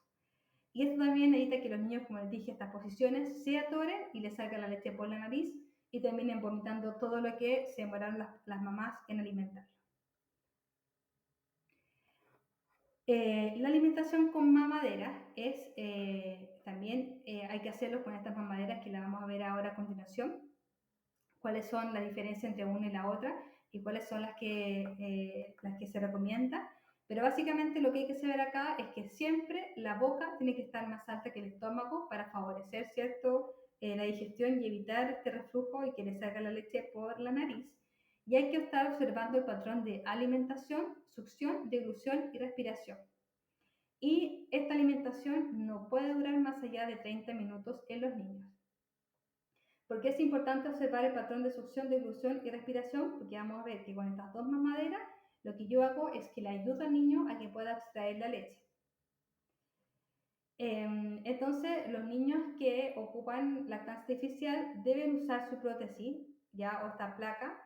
Y esto también evita que los niños, como les dije, estas posiciones se atoren y les salga la leche por la nariz y terminen vomitando todo lo que se demoraron las mamás en alimentar. La alimentación con mamadera es también hay que hacerlo con estas mamaderas que la vamos a ver ahora a continuación, cuáles son las diferencias entre una y la otra y cuáles son las que se recomienda. Pero básicamente lo que hay que saber acá es que siempre la boca tiene que estar más alta que el estómago para favorecer, ¿cierto?, la digestión y evitar este reflujo y que le salga la leche por la nariz. Y hay que estar observando el patrón de alimentación, succión, deglución y respiración. Y esta alimentación no puede durar más allá de 30 minutos en los niños. ¿Por qué es importante observar el patrón de succión, deglución y respiración? Porque vamos a ver que con estas dos mamaderas lo que yo hago es que le ayudo al niño a que pueda extraer la leche. Entonces, los niños que ocupan lactancia artificial deben usar su prótesis, ya, o esta placa,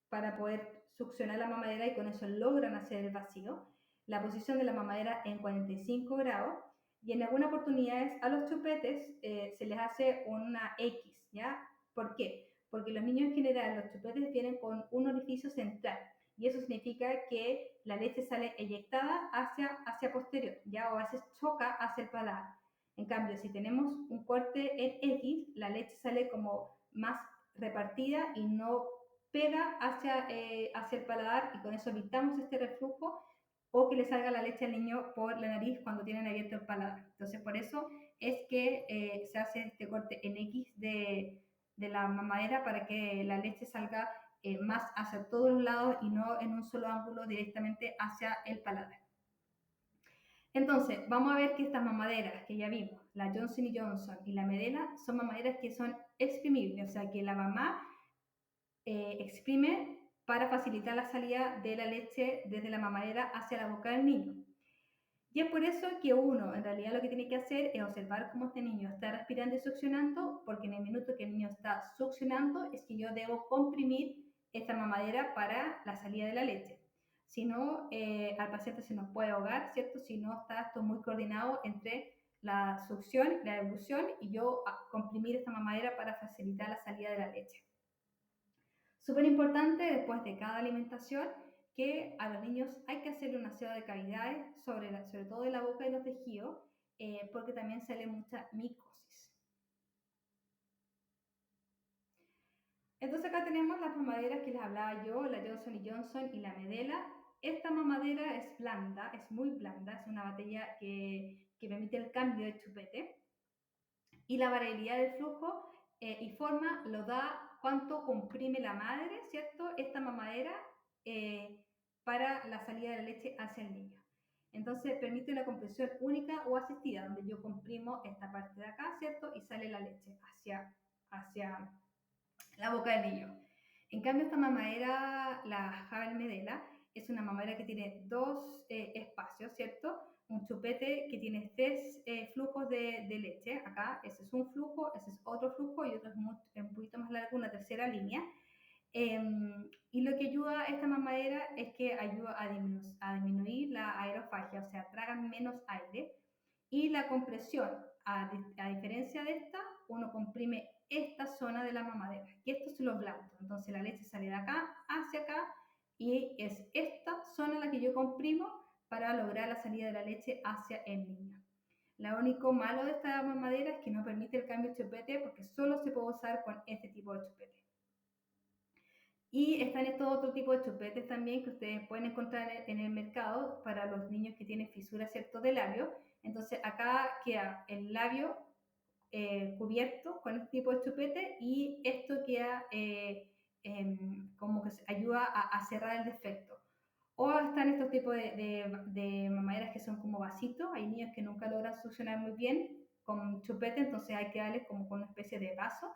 para poder succionar la mamadera y con eso logran hacer el vacío. La posición de la mamadera en 45 grados y en algunas oportunidades a los chupetes se les hace una X, ¿ya? ¿Por qué? Porque los niños en general, los chupetes vienen con un orificio central y eso significa que la leche sale eyectada hacia posterior, ¿ya? O a veces choca hacia el paladar. En cambio, si tenemos un corte en X, la leche sale como más repartida y no pega hacia el paladar y con eso evitamos este reflujo o que le salga la leche al niño por la nariz cuando tienen abierto el paladar. Entonces, por eso es que se hace este corte en X de la mamadera para que la leche salga más hacia todos los lados y no en un solo ángulo directamente hacia el paladar. Entonces, vamos a ver que estas mamaderas que ya vimos, la Johnson Johnson y la Medela, son mamaderas que son exprimibles, o sea que la mamá exprime para facilitar la salida de la leche desde la mamadera hacia la boca del niño. Y es por eso que uno en realidad lo que tiene que hacer es observar cómo este niño está respirando y succionando, porque en el minuto que el niño está succionando es que yo debo comprimir esta mamadera para la salida de la leche. Si no, al paciente se nos puede ahogar, ¿cierto? Si no está esto muy coordinado entre la succión, la evolución y yo comprimir esta mamadera para facilitar la salida de la leche. Súper importante después de cada alimentación que a los niños hay que hacerle un aseo de cavidades, sobre todo de la boca y los tejidos, porque también sale mucha micosis. Entonces acá tenemos las mamaderas que les hablaba yo, la Johnson Johnson y la Medela. Esta mamadera es blanda, es muy blanda, es una batería que permite el cambio de chupete y la variabilidad del flujo y forma lo da cuánto comprime la madre, ¿cierto? Esta mamadera para la salida de la leche hacia el niño. Entonces permite una compresión única o asistida, donde yo comprimo esta parte de acá, ¿cierto? Y sale la leche hacia la boca del niño. En cambio, esta mamadera, la Havel Medela, es una mamadera que tiene dos espacios, ¿cierto? Un chupete que tiene tres flujos de leche. Acá, ese es un flujo, ese es otro flujo y otro es un poquito más largo, una tercera línea. Y lo que ayuda a esta mamadera es que ayuda a disminuir la aerofagia, o sea, tragan menos aire. Y la compresión, a diferencia de esta, uno comprime esta zona de la mamadera, que esto es lo blando. Entonces la leche sale de acá hacia acá y es esta zona la que yo comprimo para lograr la salida de la leche hacia el niño. Lo único malo de esta mamadera es que no permite el cambio de chupete porque solo se puede usar con este tipo de chupete. Y están estos otros tipos de chupetes también que ustedes pueden encontrar en el mercado para los niños que tienen fisuras, ¿cierto?, de labio. Entonces acá queda el labio cubierto con este tipo de chupete y esto queda como que ayuda a cerrar el defecto. O están estos tipos de mamaderas que son como vasitos. Hay niños que nunca logran succionar muy bien con chupete, entonces hay que darles como con una especie de vaso.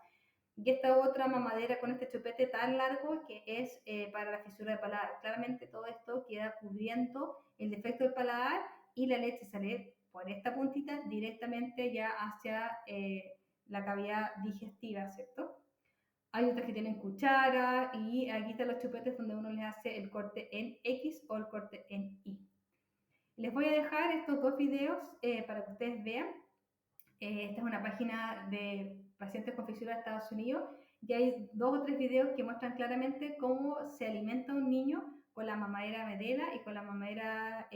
Y esta otra mamadera con este chupete tan largo que es para la fisura del paladar. Claramente todo esto queda cubriendo el defecto del paladar y la leche sale por esta puntita directamente ya hacia la cavidad digestiva, ¿cierto? Hay otras que tienen cuchara y aquí están los chupetes donde uno les hace el corte en X o el corte en Y. Les voy a dejar estos dos videos para que ustedes vean. Esta es una página de pacientes con fisura de Estados Unidos y hay dos o tres videos que muestran claramente cómo se alimenta un niño con la mamadera Medela y con la mamadera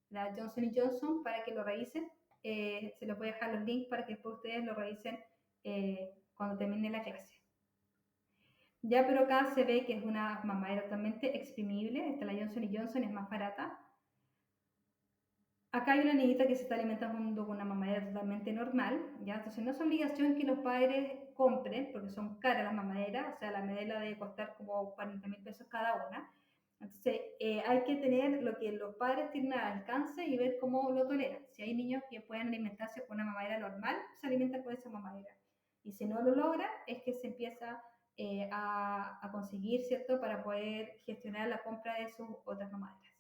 la Johnson Johnson para que lo revisen. Se les voy a dejar los links para que después ustedes lo revisen cuando termine la clase. Ya, pero acá se ve que es una mamadera totalmente exprimible. Esta la Johnson Johnson es más barata. Acá hay una niñita que se está alimentando con una mamadera totalmente normal, ¿ya? Entonces no es obligación que los padres compren, porque son caras las mamaderas, o sea, la medela debe costar como 40.000 pesos cada una. Entonces hay que tener lo que los padres tienen al alcance y ver cómo lo toleran. Si hay niños que pueden alimentarse con una mamadera normal, se alimentan con esa mamadera. Y si no lo logran, es que se empieza a conseguir, ¿cierto?, para poder gestionar la compra de sus otras mamaderas.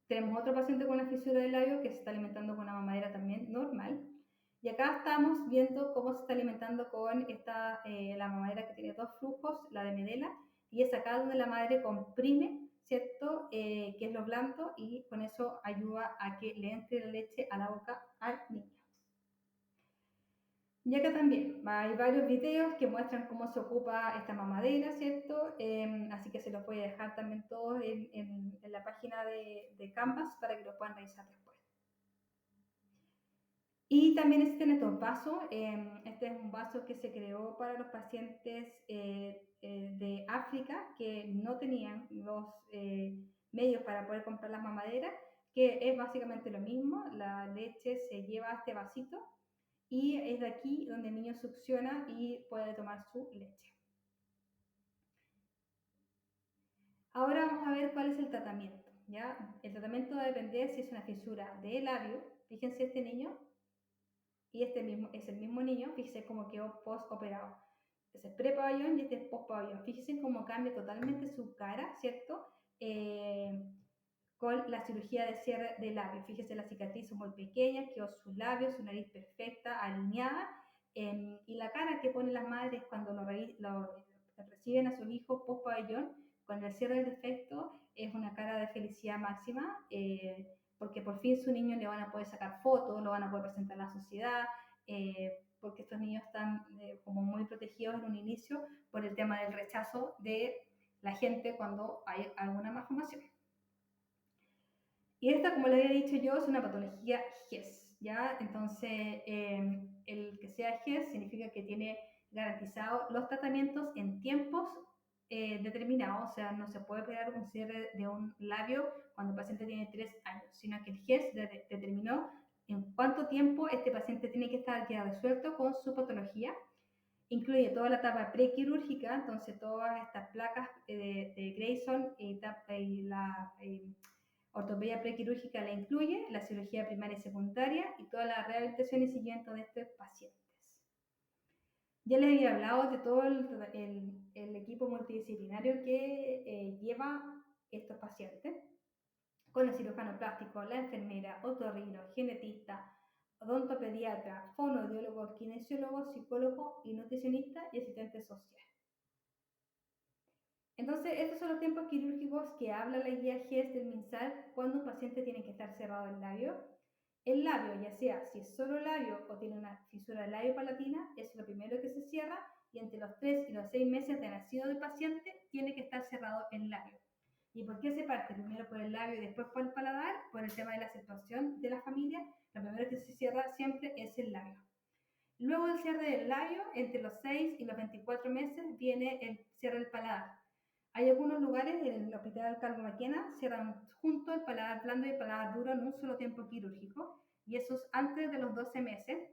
Tenemos otro paciente con una fisura del labio que se está alimentando con una mamadera también normal. Y acá estamos viendo cómo se está alimentando con la mamadera que tiene dos flujos, la de Medela, y es acá donde la madre comprime, ¿cierto? Que es lo blando y con eso ayuda a que le entre la leche a la boca al niño. Y acá también hay varios videos que muestran cómo se ocupa esta mamadera, ¿cierto? Así que se los voy a dejar también todos en la página de Canvas para que lo puedan revisar después. Y también existen estos vasos. Este es un vaso que se creó para los pacientes de África que no tenían medios para poder comprar las mamaderas, que es básicamente lo mismo, la leche se lleva a este vasito y es de aquí donde el niño succiona y puede tomar su leche. Ahora vamos a ver cuál es el tratamiento, ¿ya? El tratamiento va a depender si es una fisura de labio. Fíjense este niño y este mismo es el mismo niño, fíjense cómo quedó post-operado. Este es pre-pabellón y este es post-pabellón. Fíjense cómo cambia totalmente su cara, ¿cierto? Con la cirugía de cierre de labios. Fíjese, la cicatriz son muy pequeñas, quedó sus labios, su nariz perfecta, alineada, y la cara que ponen las madres cuando reciben a sus hijos post pabellón, con el cierre del defecto, es una cara de felicidad máxima, porque por fin su niño le van a poder sacar fotos, lo van a poder presentar a la sociedad, porque estos niños están como muy protegidos en un inicio por el tema del rechazo de la gente cuando hay alguna malformación. Y esta, como le había dicho yo, es una patología GES, ¿ya? Entonces, el que sea GES significa que tiene garantizados los tratamientos en tiempos determinados, o sea, no se puede operar un cierre de un labio cuando el paciente tiene 3 años, sino que el GES determinó en cuánto tiempo este paciente tiene que estar ya resuelto con su patología. Incluye toda la etapa prequirúrgica, entonces todas estas placas de Grayson y la ortopedia prequirúrgica la incluye, la cirugía primaria y secundaria y toda la rehabilitación y seguimiento de estos pacientes. Ya les había hablado de todo el equipo multidisciplinario que lleva estos pacientes, con el cirujano plástico, la enfermera, otorrino, genetista, odontopediatra, fonoaudiólogo, kinesiólogo, psicólogo y nutricionista y asistente social. Entonces, estos son los tiempos quirúrgicos que habla la guía GES del MinSal cuando un paciente tiene que estar cerrado el labio. El labio, ya sea si es solo labio o tiene una fisura de labio palatina, es lo primero que se cierra y entre los 3 y los 6 meses de nacido del paciente tiene que estar cerrado el labio. ¿Y por qué se parte? Primero por el labio y después por el paladar, por el tema de la aceptación de la familia. Lo primero que se cierra siempre es el labio. Luego del cierre del labio, entre los 6 y los 24 meses, viene el cierre del paladar. Hay algunos lugares, en el Hospital Calvo Maquena, cierran junto el paladar blando y el paladar duro en un solo tiempo quirúrgico, y eso es antes de los 12 meses.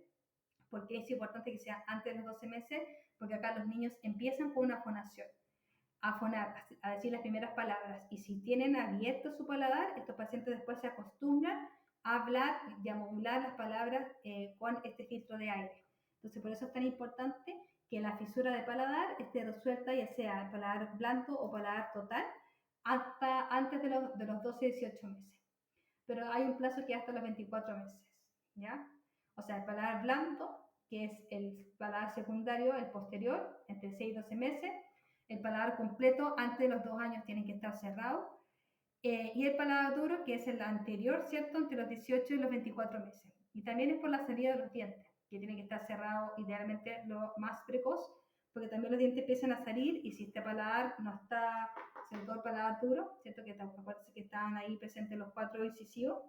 ¿Por qué es importante que sea antes de los 12 meses? Porque acá los niños empiezan con una fonación, a fonar, a decir las primeras palabras, y si tienen abierto su paladar, estos pacientes después se acostumbran a hablar y a modular las palabras con este filtro de aire. Entonces, por eso es tan importante que la fisura de paladar esté resuelta, ya sea paladar blando o paladar total, hasta antes de los 12-18 meses. Pero hay un plazo que es hasta los 24 meses, ¿ya? O sea, el paladar blando, que es el paladar secundario, el posterior, entre 6 y 12 meses. El paladar completo, antes de los 2 años, tiene que estar cerrado. Y el paladar duro, que es el anterior, ¿cierto? Entre los 18 y los 24 meses. Y también es por la salida de los dientes, que tiene que estar cerrado idealmente lo más precoz, porque también los dientes empiezan a salir y si este paladar no está, sobre todo el paladar duro, ¿cierto? Que acuérdense que están ahí presentes los 4 incisivos,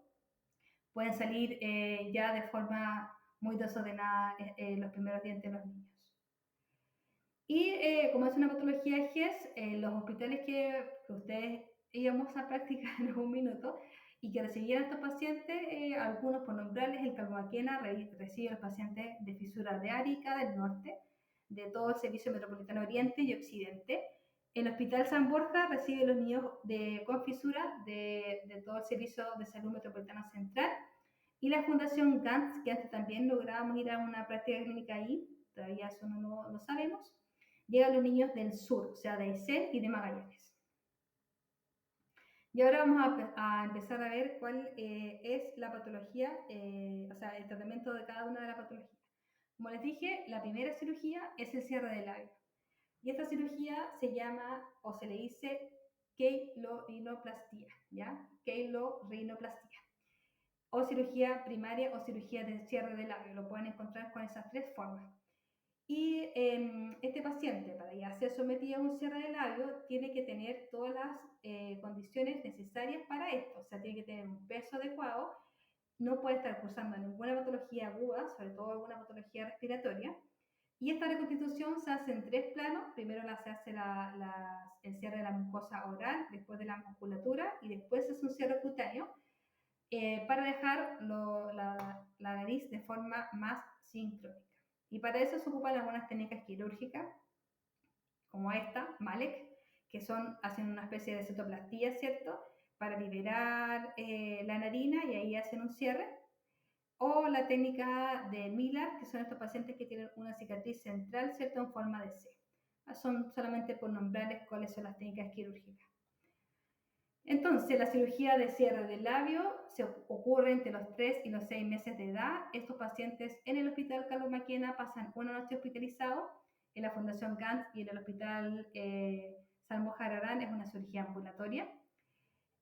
pueden salir ya de forma muy desordenada los primeros dientes de los niños. Y como es una patología GES, los hospitales que ustedes íbamos a practicar en un minuto y que recibían a estos pacientes, algunos por nombrarles, el Calvo Maquena recibe a los pacientes de fisura de Arica, del norte, de todo el Servicio Metropolitano Oriente y Occidente. El Hospital San Borja recibe a los niños con fisura de todo el Servicio de Salud Metropolitano Central. Y la Fundación GANTS, que antes también lográbamos ir a una práctica clínica ahí, todavía eso no lo sabemos, llega a los niños del sur, o sea, de Aysén y de Magallanes. Y ahora vamos a empezar a ver cuál es la patología, o sea, el tratamiento de cada una de las patologías. Como les dije, la primera cirugía es el cierre del labio. Y esta cirugía se llama, o se le dice, queilorinoplastia, ¿ya? Queilorinoplastia. O cirugía primaria o cirugía de cierre del labio. Lo pueden encontrar con esas 3 formas. Y este paciente, para ya ser sometido a un cierre de labio, tiene que tener todas las condiciones necesarias para esto. O sea, tiene que tener un peso adecuado, no puede estar cursando ninguna patología aguda, sobre todo alguna patología respiratoria, Y esta reconstitución se hace en 3 planos. Primero se hace el cierre de la mucosa oral, después de la musculatura y después se hace un cierre cutáneo para dejar la nariz de forma más sincrónica. Y para eso se ocupan algunas técnicas quirúrgicas, como esta, Malek, que hacen una especie de cetoplastía, ¿cierto? Para liberar la narina y ahí hacen un cierre. O la técnica de Miller, que son estos pacientes que tienen una cicatriz central, ¿cierto? En forma de C. Son solamente por nombrarles cuáles son las técnicas quirúrgicas. Entonces, la cirugía de cierre del labio se ocurre entre los 3 y los 6 meses de edad. Estos pacientes en el Hospital Carlos Maquena pasan una noche hospitalizados. En la Fundación Gantz y en el Hospital Salmo Jararán es una cirugía ambulatoria.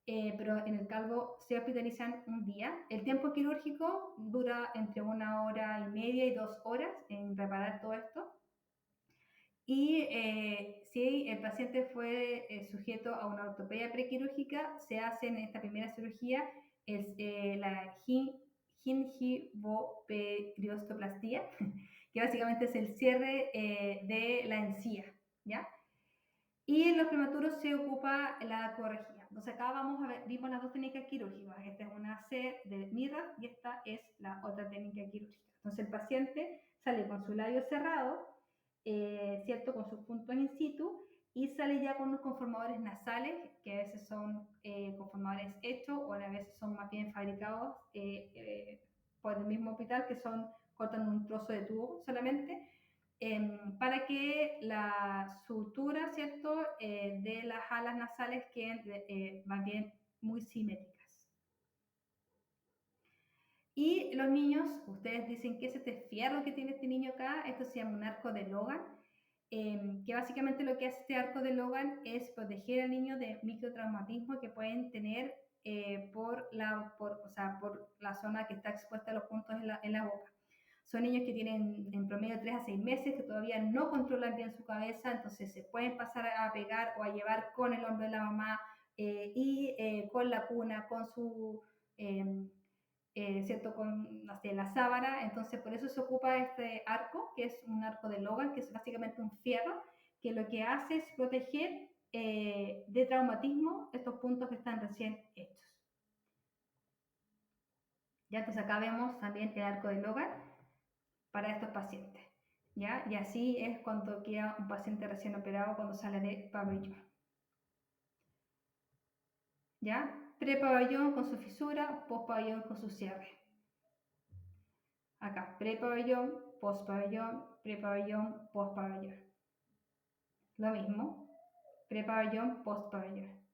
Pero en el Calvo se hospitalizan un día. El tiempo quirúrgico dura entre 1 hora y media y 2 horas en reparar todo esto. Y si el paciente fue sujeto a una ortopedia prequirúrgica, se hace en esta primera cirugía la gingivoperiostoplastia, que básicamente es el cierre de la encía, ¿ya? Y en los prematuros se ocupa la corregida. Entonces acá vimos las dos técnicas quirúrgicas. Esta es una C de Mirra y esta es la otra técnica quirúrgica. Entonces el paciente sale con su labio cerrado, ¿cierto? Con sus puntos in situ y sale ya con unos conformadores nasales, que a veces son conformadores hechos o a veces son más bien fabricados por el mismo hospital, que cortan un trozo de tubo solamente para que la sutura, ¿cierto?, de las alas nasales queden más bien muy simétricas. Y los niños, ustedes dicen que es este fierro que tiene este niño acá, esto se llama un arco de Logan, que básicamente lo que hace este arco de Logan es proteger al niño de microtraumatismos que pueden tener por la zona que está expuesta a los puntos en la boca. Son niños que tienen en promedio 3 a 6 meses, que todavía no controlan bien su cabeza, entonces se pueden pasar a pegar o a llevar con el hombro de la mamá con la cuna, con su, ¿cierto? Con, no sé, la sábana. Entonces por eso se ocupa este arco, que es un arco de Logan, que es básicamente un fierro, que lo que hace es proteger de traumatismo estos puntos que están recién hechos. Ya, entonces acá vemos también el arco de Logan para estos pacientes, ¿ya? Y así es cuando queda un paciente recién operado cuando sale de pabellón, ¿ya? Pre-pabellón con su fisura, post-pabellón con su cierre. Acá, pre-pabellón, post-pabellón, pre-pabellón, post-pabellón. Lo mismo, pre-pabellón, post-pabellón.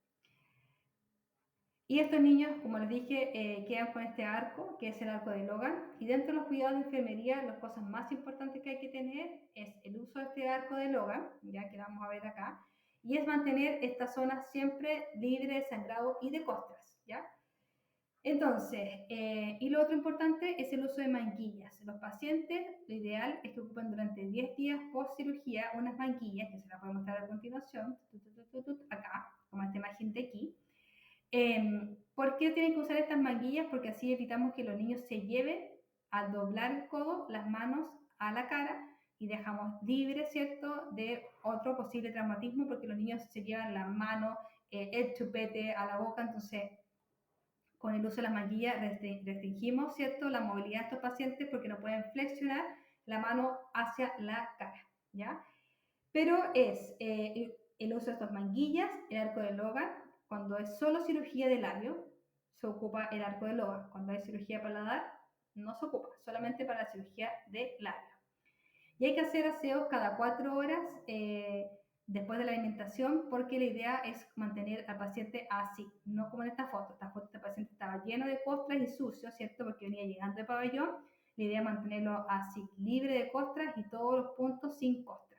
Y estos niños, como les dije, quedan con este arco, que es el arco de Logan. Y dentro de los cuidados de enfermería, las cosas más importantes que hay que tener es el uso de este arco de Logan, ya que lo vamos a ver acá, y es mantener esta zona siempre libre de sangrado y de costras, ¿ya? Entonces, y lo otro importante es el uso de manguillas. Los pacientes, lo ideal es que ocupen durante 10 días post cirugía unas manguillas, que se las voy a mostrar a continuación, acá, como esta imagen de aquí. ¿Por qué tienen que usar estas manguillas? Porque así evitamos que los niños se lleven al doblar el codo las manos a la cara y dejamos libre, ¿cierto?, de otro posible traumatismo porque los niños se llevan la mano, el chupete a la boca. Entonces con el uso de las manguillas restringimos, ¿cierto?, la movilidad de estos pacientes porque no pueden flexionar la mano hacia la cara, ¿ya? Pero es el uso de estas manguillas, el arco de Logan. Cuando es solo cirugía de labio, se ocupa el arco de Logan. Cuando hay cirugía de paladar, no se ocupa, solamente para la cirugía de labio. Y hay que hacer aseos cada 4 horas después de la alimentación, porque la idea es mantener al paciente así, no como en esta foto. Esta foto, este paciente estaba lleno de costras y sucio, ¿cierto? Porque venía llegando de pabellón. La idea es mantenerlo así, libre de costras y todos los puntos sin costras.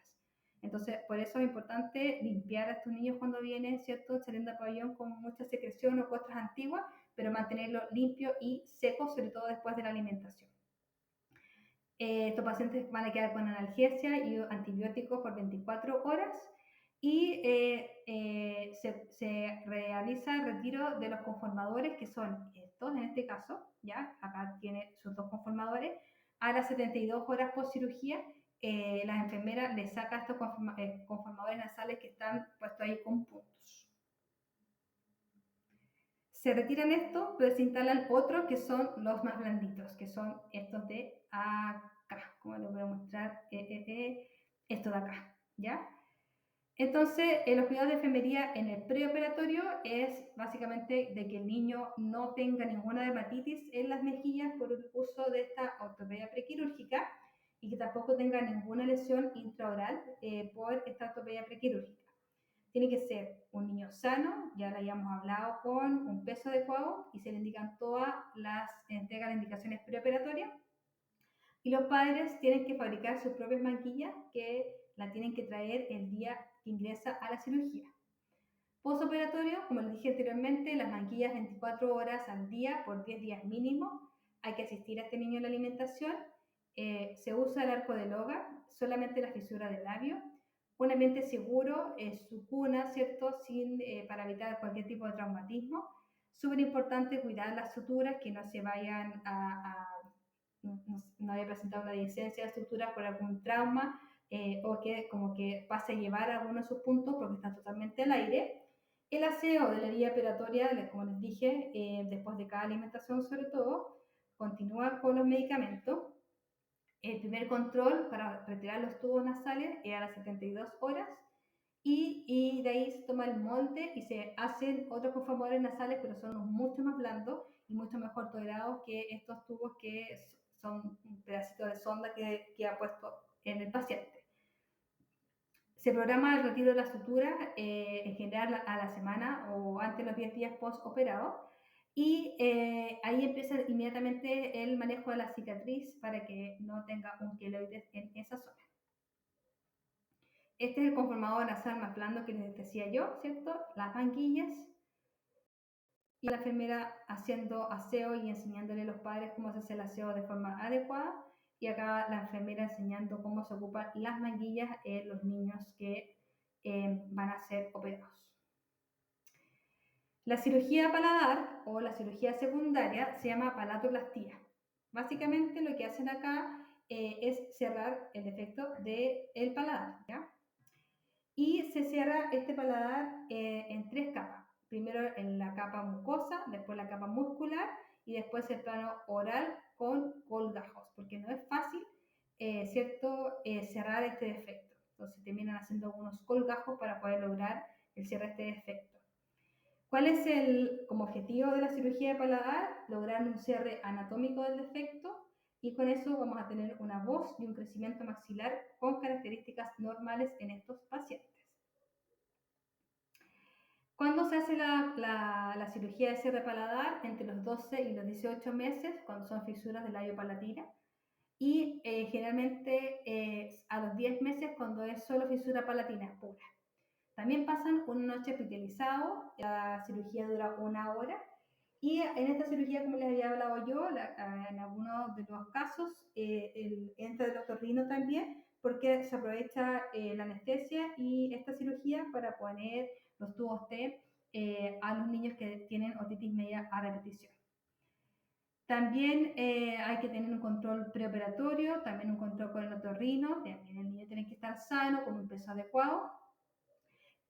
Entonces, por eso es importante limpiar a estos niños cuando vienen, ¿cierto?, saliendo de pabellón con mucha secreción o costras antiguas, pero mantenerlo limpio y seco, sobre todo después de la alimentación. Estos pacientes van a quedar con analgesia y antibióticos por 24 horas y se realiza el retiro de los conformadores, que son estos en este caso, ¿ya? Acá tiene sus dos conformadores, a las 72 horas post cirugía. las enfermeras le sacan estos conformadores nasales que están puestos ahí con puntos. Se retiran estos, pero se instalan otros que son los más blanditos, que son estos de acá, como les voy a mostrar, esto de acá, ¿ya? Entonces, los cuidados de enfermería en el preoperatorio es básicamente de que el niño no tenga ninguna dermatitis en las mejillas por el uso de esta ortopedia prequirúrgica y que tampoco tenga ninguna lesión intraoral por esta ortopedia prequirúrgica. Tiene que ser un niño sano, ya lo habíamos hablado, con un peso adecuado y se le indican todas las entregas de indicaciones preoperatorias. Y los padres tienen que fabricar sus propias manguillas que la tienen que traer el día que ingresa a la cirugía. Postoperatorio, como les dije anteriormente, las manguillas 24 horas al día por 10 días mínimo. Hay que asistir a este niño en la alimentación. Se usa el arco de Loga, solamente la fisura del labio. Un ambiente seguro, su cuna, ¿cierto? Para evitar cualquier tipo de traumatismo. Súper importante cuidar las suturas, que no se vayan no haya presentado una dehiscencia de suturas por algún trauma o que como que pase a llevar alguno de sus puntos porque está totalmente al aire. El aseo de la herida operatoria, como les dije, después de cada alimentación sobre todo, continúa con los medicamentos. El primer control para retirar los tubos nasales es a las 72 horas y de ahí se toma el molde y se hacen otros conformadores nasales, pero son mucho más blandos y mucho mejor tolerados que estos tubos que son un pedacito de sonda que ha puesto en el paciente. Se programa el retiro de la sutura en general a la semana o antes de los 10 días post-operado y ahí empieza inmediatamente el manejo de la cicatriz para que no tenga un queloides en esa zona. Este es el conformador nasal más blando que les decía yo, ¿cierto? Las manguillas y la enfermera haciendo aseo y enseñándole a los padres cómo se hace el aseo de forma adecuada y acá la enfermera enseñando cómo se ocupan las manguillas en los niños que van a ser operados. La cirugía paladar o la cirugía secundaria se llama palatoplastia. Básicamente lo que hacen acá es cerrar el defecto del paladar, ¿ya? Y se cierra este paladar en 3 capas. Primero en la capa mucosa, después la capa muscular y después el plano oral con colgajos, porque no es fácil, ¿cierto?, cerrar este defecto. Entonces terminan haciendo algunos colgajos para poder lograr el cierre de este defecto. ¿Cuál es como objetivo de la cirugía de paladar? Lograr un cierre anatómico del defecto y con eso vamos a tener una voz y un crecimiento maxilar con características normales en estos pacientes. ¿Cuándo se hace la cirugía de cierre paladar? Entre los 12 y los 18 meses, cuando son fisuras del labio palatina. Y generalmente a los 10 meses, cuando es solo fisura palatina pura. También pasan una noche hospitalizado, la cirugía dura 1 hora. Y en esta cirugía, como les había hablado yo, en algunos de los casos entra el otorrino también, porque se aprovecha la anestesia y esta cirugía para poner los tubos T a los niños que tienen otitis media a repetición. También hay que tener un control preoperatorio, también un control con el otorrino, también el niño tiene que estar sano, con un peso adecuado,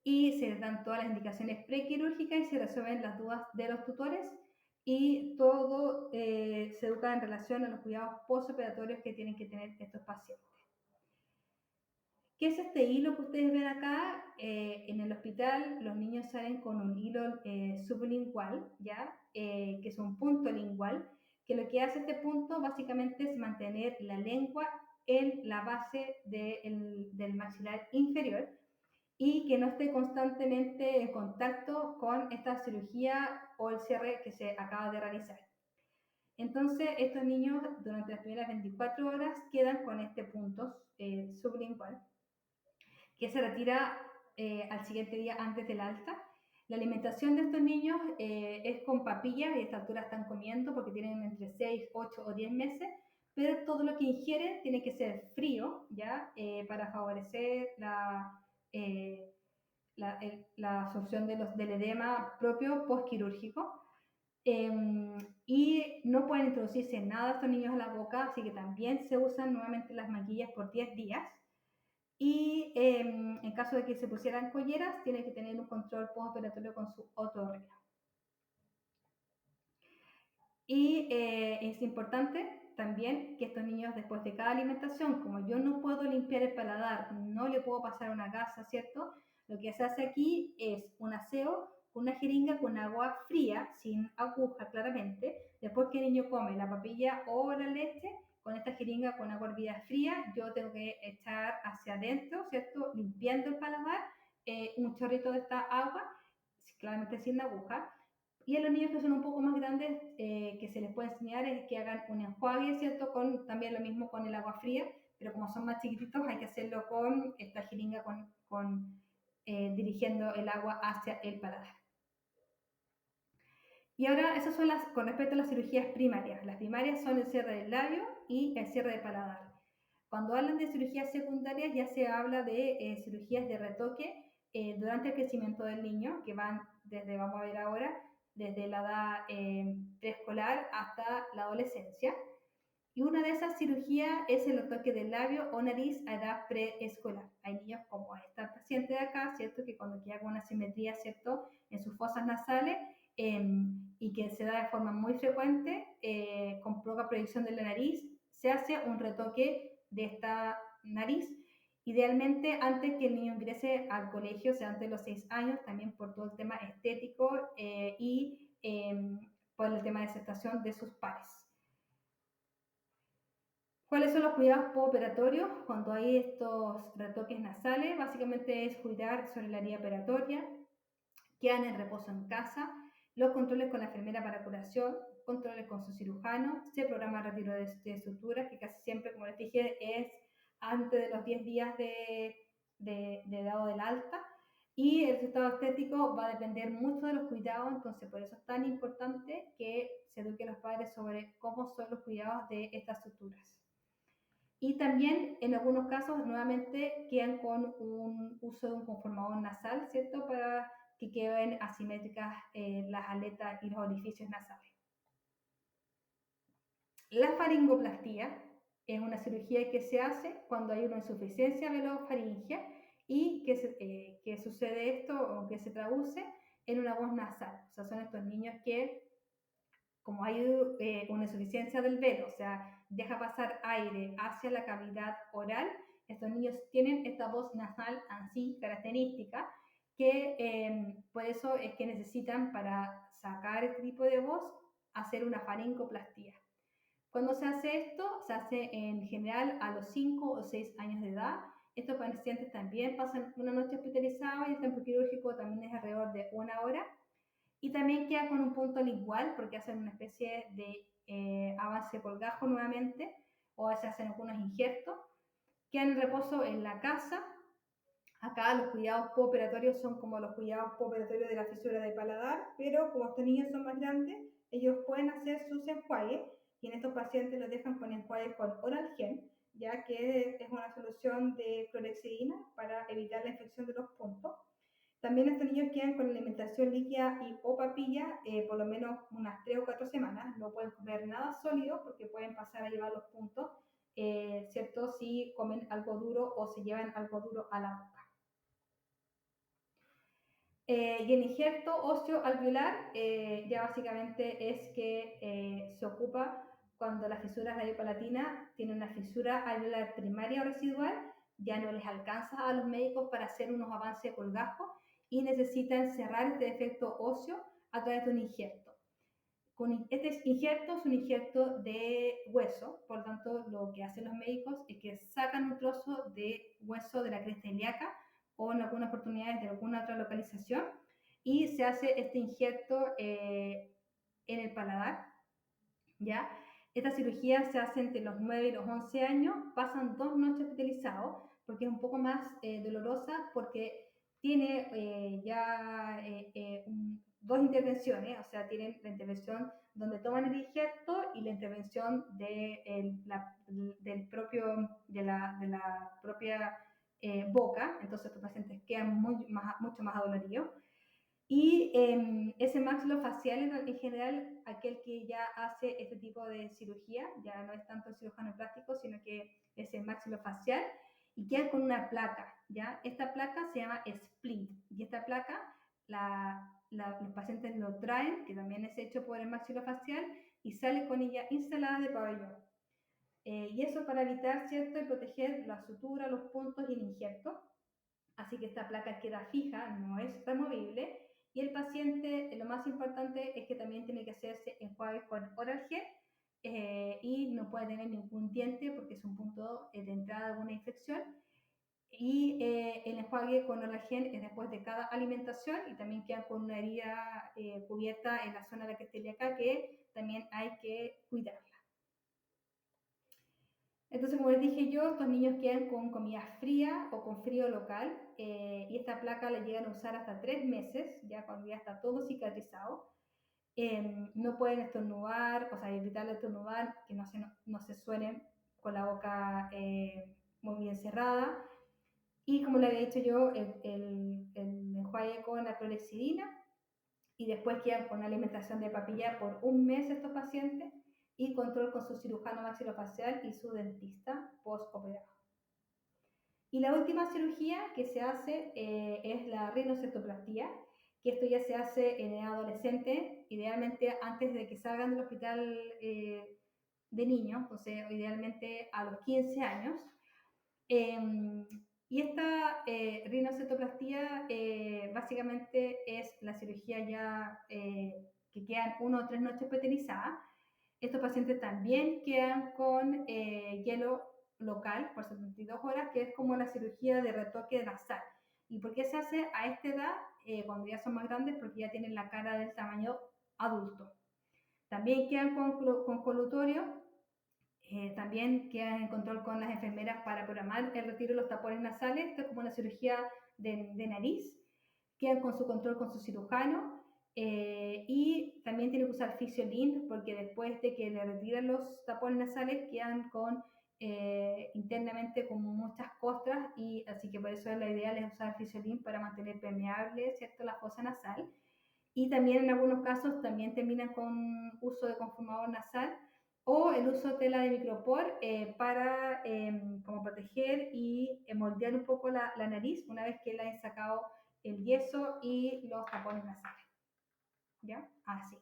y se dan todas las indicaciones prequirúrgicas y se resuelven las dudas de los tutores y todo se educa en relación a los cuidados postoperatorios que tienen que tener estos pacientes. ¿Qué es este hilo que ustedes ven acá? En el hospital los niños salen con un hilo sublingual, ¿ya? Que es un punto lingual, que lo que hace este punto básicamente es mantener la lengua en la base del maxilar inferior y que no esté constantemente en contacto con esta cirugía o el cierre que se acaba de realizar. Entonces, estos niños durante las primeras 24 horas quedan con este punto sublingual que se retira al siguiente día antes del alta. La alimentación de estos niños es con papillas y a esta altura están comiendo porque tienen entre 6, 8 o 10 meses, pero todo lo que ingieren tiene que ser frío, ¿ya? Para favorecer la absorción del edema propio postquirúrgico. Y no pueden introducirse nada estos niños a la boca, así que también se usan nuevamente las manguillas por 10 días. Y en caso de que se pusieran colleras, tiene que tener un control postoperatorio con su otorrino. Y es importante también que estos niños, después de cada alimentación, como yo no puedo limpiar el paladar, no le puedo pasar una gasa, ¿cierto? Lo que se hace aquí es un aseo, una jeringa con agua fría, sin aguja claramente. Después que el niño come la papilla o la leche, con esta jeringa con agua hervida fría, yo tengo que echar hacia adentro, ¿cierto? Limpiando el paladar, un chorrito de esta agua, claramente sin aguja. Y a los niños que son un poco más grandes, que se les puede enseñar es que hagan un enjuague, ¿cierto? Con también lo mismo con el agua fría, pero como son más chiquititos hay que hacerlo con esta jeringa dirigiendo el agua hacia el paladar. Y ahora, esas son las, con respecto a las cirugías primarias. Las primarias son el cierre del labio y el cierre de paladar. Cuando hablan de cirugías secundarias ya se habla de cirugías de retoque durante el crecimiento del niño, que van desde, vamos a ver ahora, desde la edad preescolar hasta la adolescencia. Y una de esas cirugías es el retoque del labio o nariz a edad preescolar. Hay niños como esta paciente de acá, ¿cierto? Que cuando queda con una simetría, ¿cierto? En sus fosas nasales y que se da de forma muy frecuente, con poca proyección de la nariz, se hace un retoque de esta nariz, idealmente antes que el niño ingrese al colegio, o sea, antes de los 6 años, también por todo el tema estético y por el tema de aceptación de sus pares. ¿Cuáles son los cuidados postoperatorios? Cuando hay estos retoques nasales, básicamente es cuidar sobre la herida operatoria, quedan en reposo en casa, los controles con la enfermera para curación, controles con su cirujano, se programa el retiro de suturas, que casi siempre, como les dije, es antes de los 10 días de dado del alta, y el resultado estético va a depender mucho de los cuidados, entonces por eso es tan importante que se eduque a los padres sobre cómo son los cuidados de estas suturas. Y también en algunos casos nuevamente quedan con un uso de un conformador nasal, ¿cierto? Para que queden asimétricas las aletas y los orificios nasales. La faringoplastía es una cirugía que se hace cuando hay una insuficiencia velofaringea y que sucede esto o que se traduce en una voz nasal. O sea, son estos niños que, como hay una insuficiencia del velo, o sea, deja pasar aire hacia la cavidad oral, estos niños tienen esta voz nasal así característica, que por eso es que necesitan para sacar este tipo de voz hacer una faringoplastía. Cuando se hace esto, se hace en general a los 5 o 6 años de edad. Estos pacientes también pasan una noche hospitalizados y el tiempo quirúrgico también es alrededor de 1 hora. Y también queda con un punto lingual porque hacen una especie de avance colgajo nuevamente o se hacen algunos injertos. Quedan en reposo en la casa. Acá los cuidados postoperatorios son como los cuidados postoperatorios de la fisura de paladar, pero como estos niños son más grandes, ellos pueden hacer sus enjuagues y en estos pacientes los dejan con enjuagues con Oral-Gen, ya que es una solución de clorhexidina para evitar la infección de los puntos. También estos niños quedan con alimentación líquida y o papilla por lo menos unas 3 o 4 semanas. No pueden comer nada sólido porque pueden pasar a llevar los puntos, ¿cierto? Si comen algo duro o se llevan algo duro a la boca. Y el injerto óseo alveolar ya básicamente es que se ocupa cuando la fisura radiopalatina tiene una fisura alveolar primaria o residual, ya no les alcanza a los médicos para hacer unos avances de colgajo y necesitan cerrar este defecto óseo a través de un injerto. Este injerto es un injerto de hueso, por lo tanto lo que hacen los médicos es que sacan un trozo de hueso de la cresta ilíaca o en algunas oportunidades de alguna otra localización y se hace este injerto en el paladar, ¿ya? Esta cirugía se hace entre los 9 y los 11 años, pasan 2 noches hospitalizados porque es un poco más dolorosa porque tiene dos intervenciones, o sea, tienen la intervención donde toman el injerto y la intervención de la propia boca, entonces estos pacientes quedan mucho más adoloridos. Y ese maxilofacial en general, aquel que ya hace este tipo de cirugía, ya no es tanto el cirujano plástico, sino que es el maxilofacial, y queda con una placa, ¿ya? Esta placa se llama splint, y esta placa los pacientes lo traen, que también es hecho por el maxilofacial, y sale con ella instalada de pabellón. Y eso para evitar, ¿cierto?, y proteger la sutura, los puntos y el injerto. Así que esta placa queda fija, no es removible. Y el paciente, lo más importante es que también tiene que hacerse enjuague con oral gel y no puede tener ningún diente porque es un punto de entrada de una infección. Y el enjuague con oral gel es después de cada alimentación y también quedan con una herida cubierta en la zona de la que esté acá que también hay que cuidar. Entonces, como les dije yo, estos niños quedan con comida fría o con frío local y esta placa la llegan a usar hasta 3 meses, ya cuando ya está todo cicatrizado. No pueden estornudar, o sea, evitar estornudar, que no se suenen con la boca muy bien cerrada. Y como le había dicho yo, el enjuague con la clorexidina y después quedan con una alimentación de papilla por un mes estos pacientes y control con su cirujano maxilofacial y su dentista postoperado. Y la última cirugía que se hace es la rinocectoplastía, que esto ya se hace en el adolescente, idealmente antes de que salgan del hospital de niños, entonces idealmente a los 15 años. Y esta rinocectoplastía básicamente es la cirugía ya que quedan 1 o 3 noches preterizadas. Estos pacientes también quedan con hielo local por 72 horas, que es como la cirugía de retoque nasal. ¿Y por qué se hace a esta edad, cuando ya son más grandes? Porque ya tienen la cara del tamaño adulto. También quedan con colutorio, también quedan en control con las enfermeras para programar el retiro de los tapones nasales. Esto es como una cirugía de nariz. Quedan con su control con su cirujano y también tienen que usar Physiolin porque después de que le retiran los tapones nasales quedan con internamente como muchas costras y así que por eso la ideal es usar Physiolin para mantener permeable, ¿cierto?, la fosa nasal. Y también en algunos casos también terminan con uso de conformador nasal o el uso de tela de micropor para como proteger y moldear un poco la nariz una vez que le han sacado el yeso y los tapones nasales. ¿Ya? Así.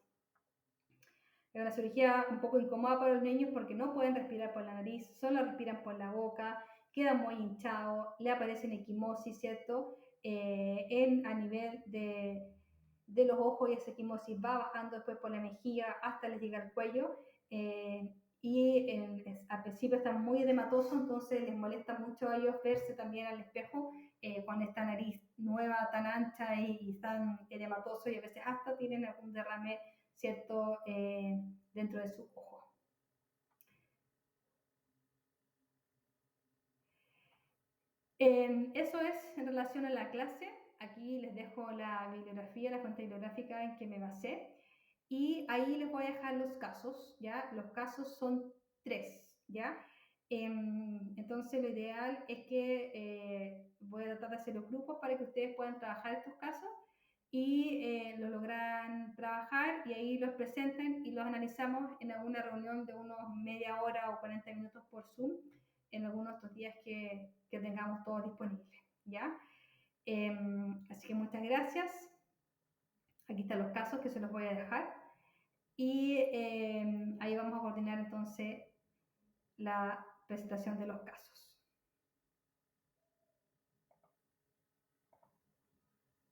Es una cirugía un poco incómoda para los niños porque no pueden respirar por la nariz, solo respiran por la boca, quedan muy hinchados, le aparecen equimosis, ¿cierto? A nivel de los ojos y esa equimosis va bajando después por la mejilla hasta les llega al cuello. Al principio están muy edematosos, entonces les molesta mucho a ellos verse también al espejo con esta nariz nueva, tan ancha y tan edematoso y a veces hasta tienen algún derrame, ¿cierto?, dentro de su ojo. Eso es en relación a la clase. Aquí les dejo la bibliografía, la fuente bibliográfica en que me basé. Y ahí les voy a dejar los casos, ¿ya? Los casos son 3, ¿ya? Entonces lo ideal es que voy a tratar de hacer los grupos para que ustedes puedan trabajar estos casos y lo logran trabajar y ahí los presentan y los analizamos en alguna reunión de unos media hora o 40 minutos por Zoom en algunos de estos días que tengamos todos disponibles, ¿ya? Así que muchas gracias. Aquí están los casos que se los voy a dejar y ahí vamos a coordinar entonces la presentación de los casos.